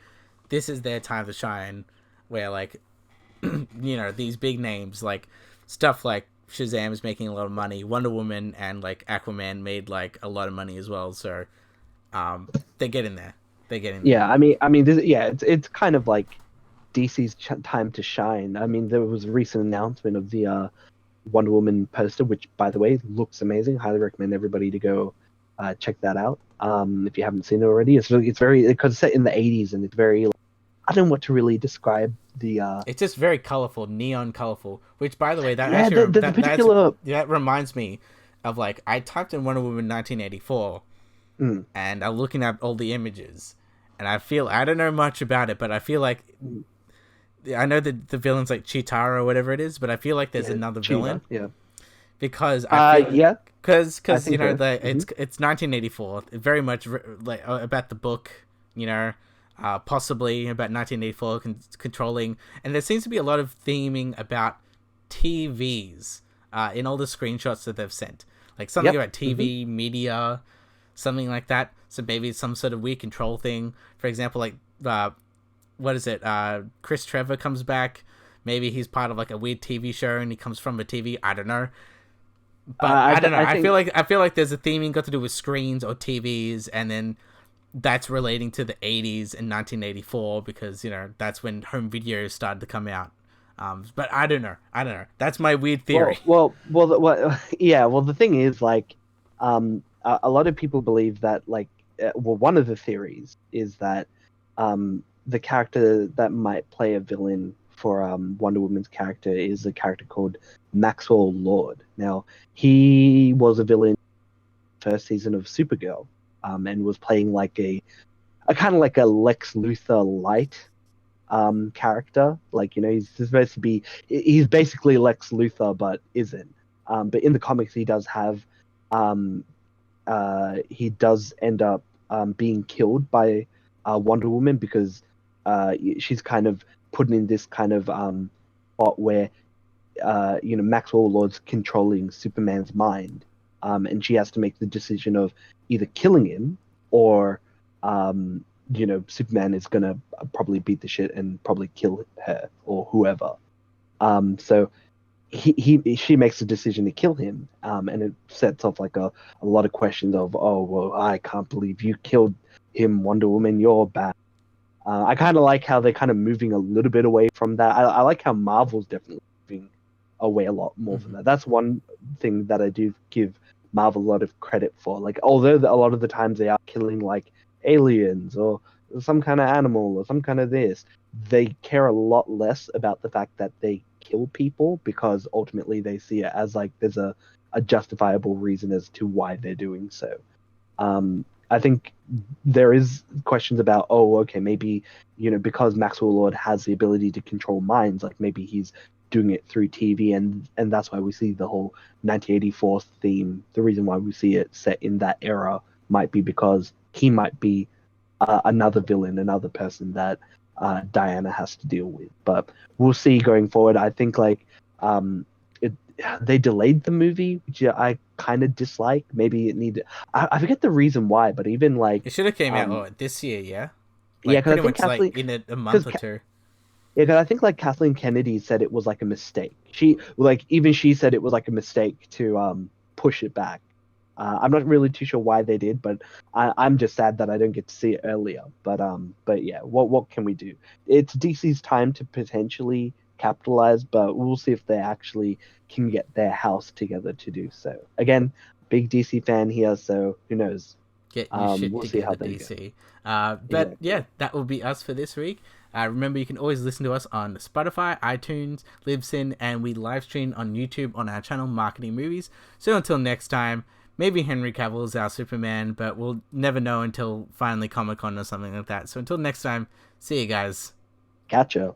this is their time to shine, where, like, these big names, like, stuff like Shazam is making a lot of money, Wonder Woman and, like, Aquaman made, like, a lot of money as well, so, they're getting there. They're getting there. Yeah, it's kind of like DC's time to shine. I mean, there was a recent announcement of the Wonder Woman poster, which, by the way, looks amazing. Highly recommend everybody to go check that out. If you haven't seen it already, it's very because it's set in the '80s and it's very. I don't know what to really describe the. It's just very colorful, neon colorful. Which, by the way, that Yeah, actually the particular. that reminds me of, like, I typed in Wonder Woman 1984, Mm, and I'm looking at all the images, and I don't know much about it, but I feel like mm, I know that the villain's like Chitara or whatever it is, but I feel like there's yeah, another Cheetah. villain Yeah. because I feel Yeah, I because think so. Hmm. it's 1984, very much like about the book, you know, possibly about 1984 controlling, and there seems to be a lot of theming about TVs in all the screenshots that they've sent, like something Yep. about Hmm. TV media, something like that. So maybe it's some sort of weird control thing. For example, like what is it? Chris Trevor comes back. Maybe he's part of like a weird TV show and he comes from a TV. I don't know. But I don't know. I think. I feel like there's a theming got to do with screens or TVs, and then that's relating to the 80s and 1984 because that's when home videos started to come out. But I don't know. I don't know. That's my weird theory. Yeah. Well, the thing is, like, a lot of people believe that, like, one of the theories is that, the character that might play a villain for Wonder Woman's character is a character called Maxwell Lord. Now, he was a villain in the first season of Supergirl, and was playing like a kind of like a Lex Luthor light character. Like, he's supposed to be he's basically Lex Luthor but isn't. But in the comics he does have um he does end up being killed by Wonder Woman because she's kind of put in this kind of spot where Maxwell Lord's controlling Superman's mind, and she has to make the decision of either killing him or Superman is gonna probably beat the shit and probably kill her or whoever. So she makes the decision to kill him, and it sets off like a lot of questions of, oh well, I can't believe you killed him, Wonder Woman, you're bad. I kind of like how they're kind of moving a little bit away from that. I like how Marvel's definitely moving away a lot more from Hmm. that. That's one thing that I do give Marvel a lot of credit for. Like, although a lot of the times they are killing like aliens or some kind of animal or some kind of this, they care a lot less about the fact that they kill people because ultimately they see it as like there's a justifiable reason as to why they're doing so. I think there is questions about, oh, okay, maybe because Maxwell Lord has the ability to control minds, like maybe he's doing it through TV, and that's why we see the whole 1984 theme. The reason why we see it set in that era might be because he might be another villain, another person that Diana has to deal with. But we'll see going forward. I think like it they delayed the movie, which I kind of dislike. Maybe it needed. I forget the reason why, but even like It should have came out um this year, yeah, yeah, like because I pretty think much like Kathleen in a month because or two. yeah, because I think like Kathleen Kennedy said it was like a mistake. She said it was like a mistake to push it back. I'm not really too sure why they did, but I'm just sad that I don't get to see it earlier. But yeah, what can we do? It's DC's time to potentially capitalize, but we'll see if they actually can get their house together to do so. Again, big DC fan here, so who knows? Get your shit We'll see how together, they go. DC. But Exactly. yeah, that will be us for this week. Remember, you can always listen to us on Spotify, iTunes, Libsyn, and we live stream on YouTube on our channel, Marketing Movies. So until next time, maybe Henry Cavill is our Superman, but we'll never know until finally Comic Con or something like that. So until next time, see you guys. Catch ya.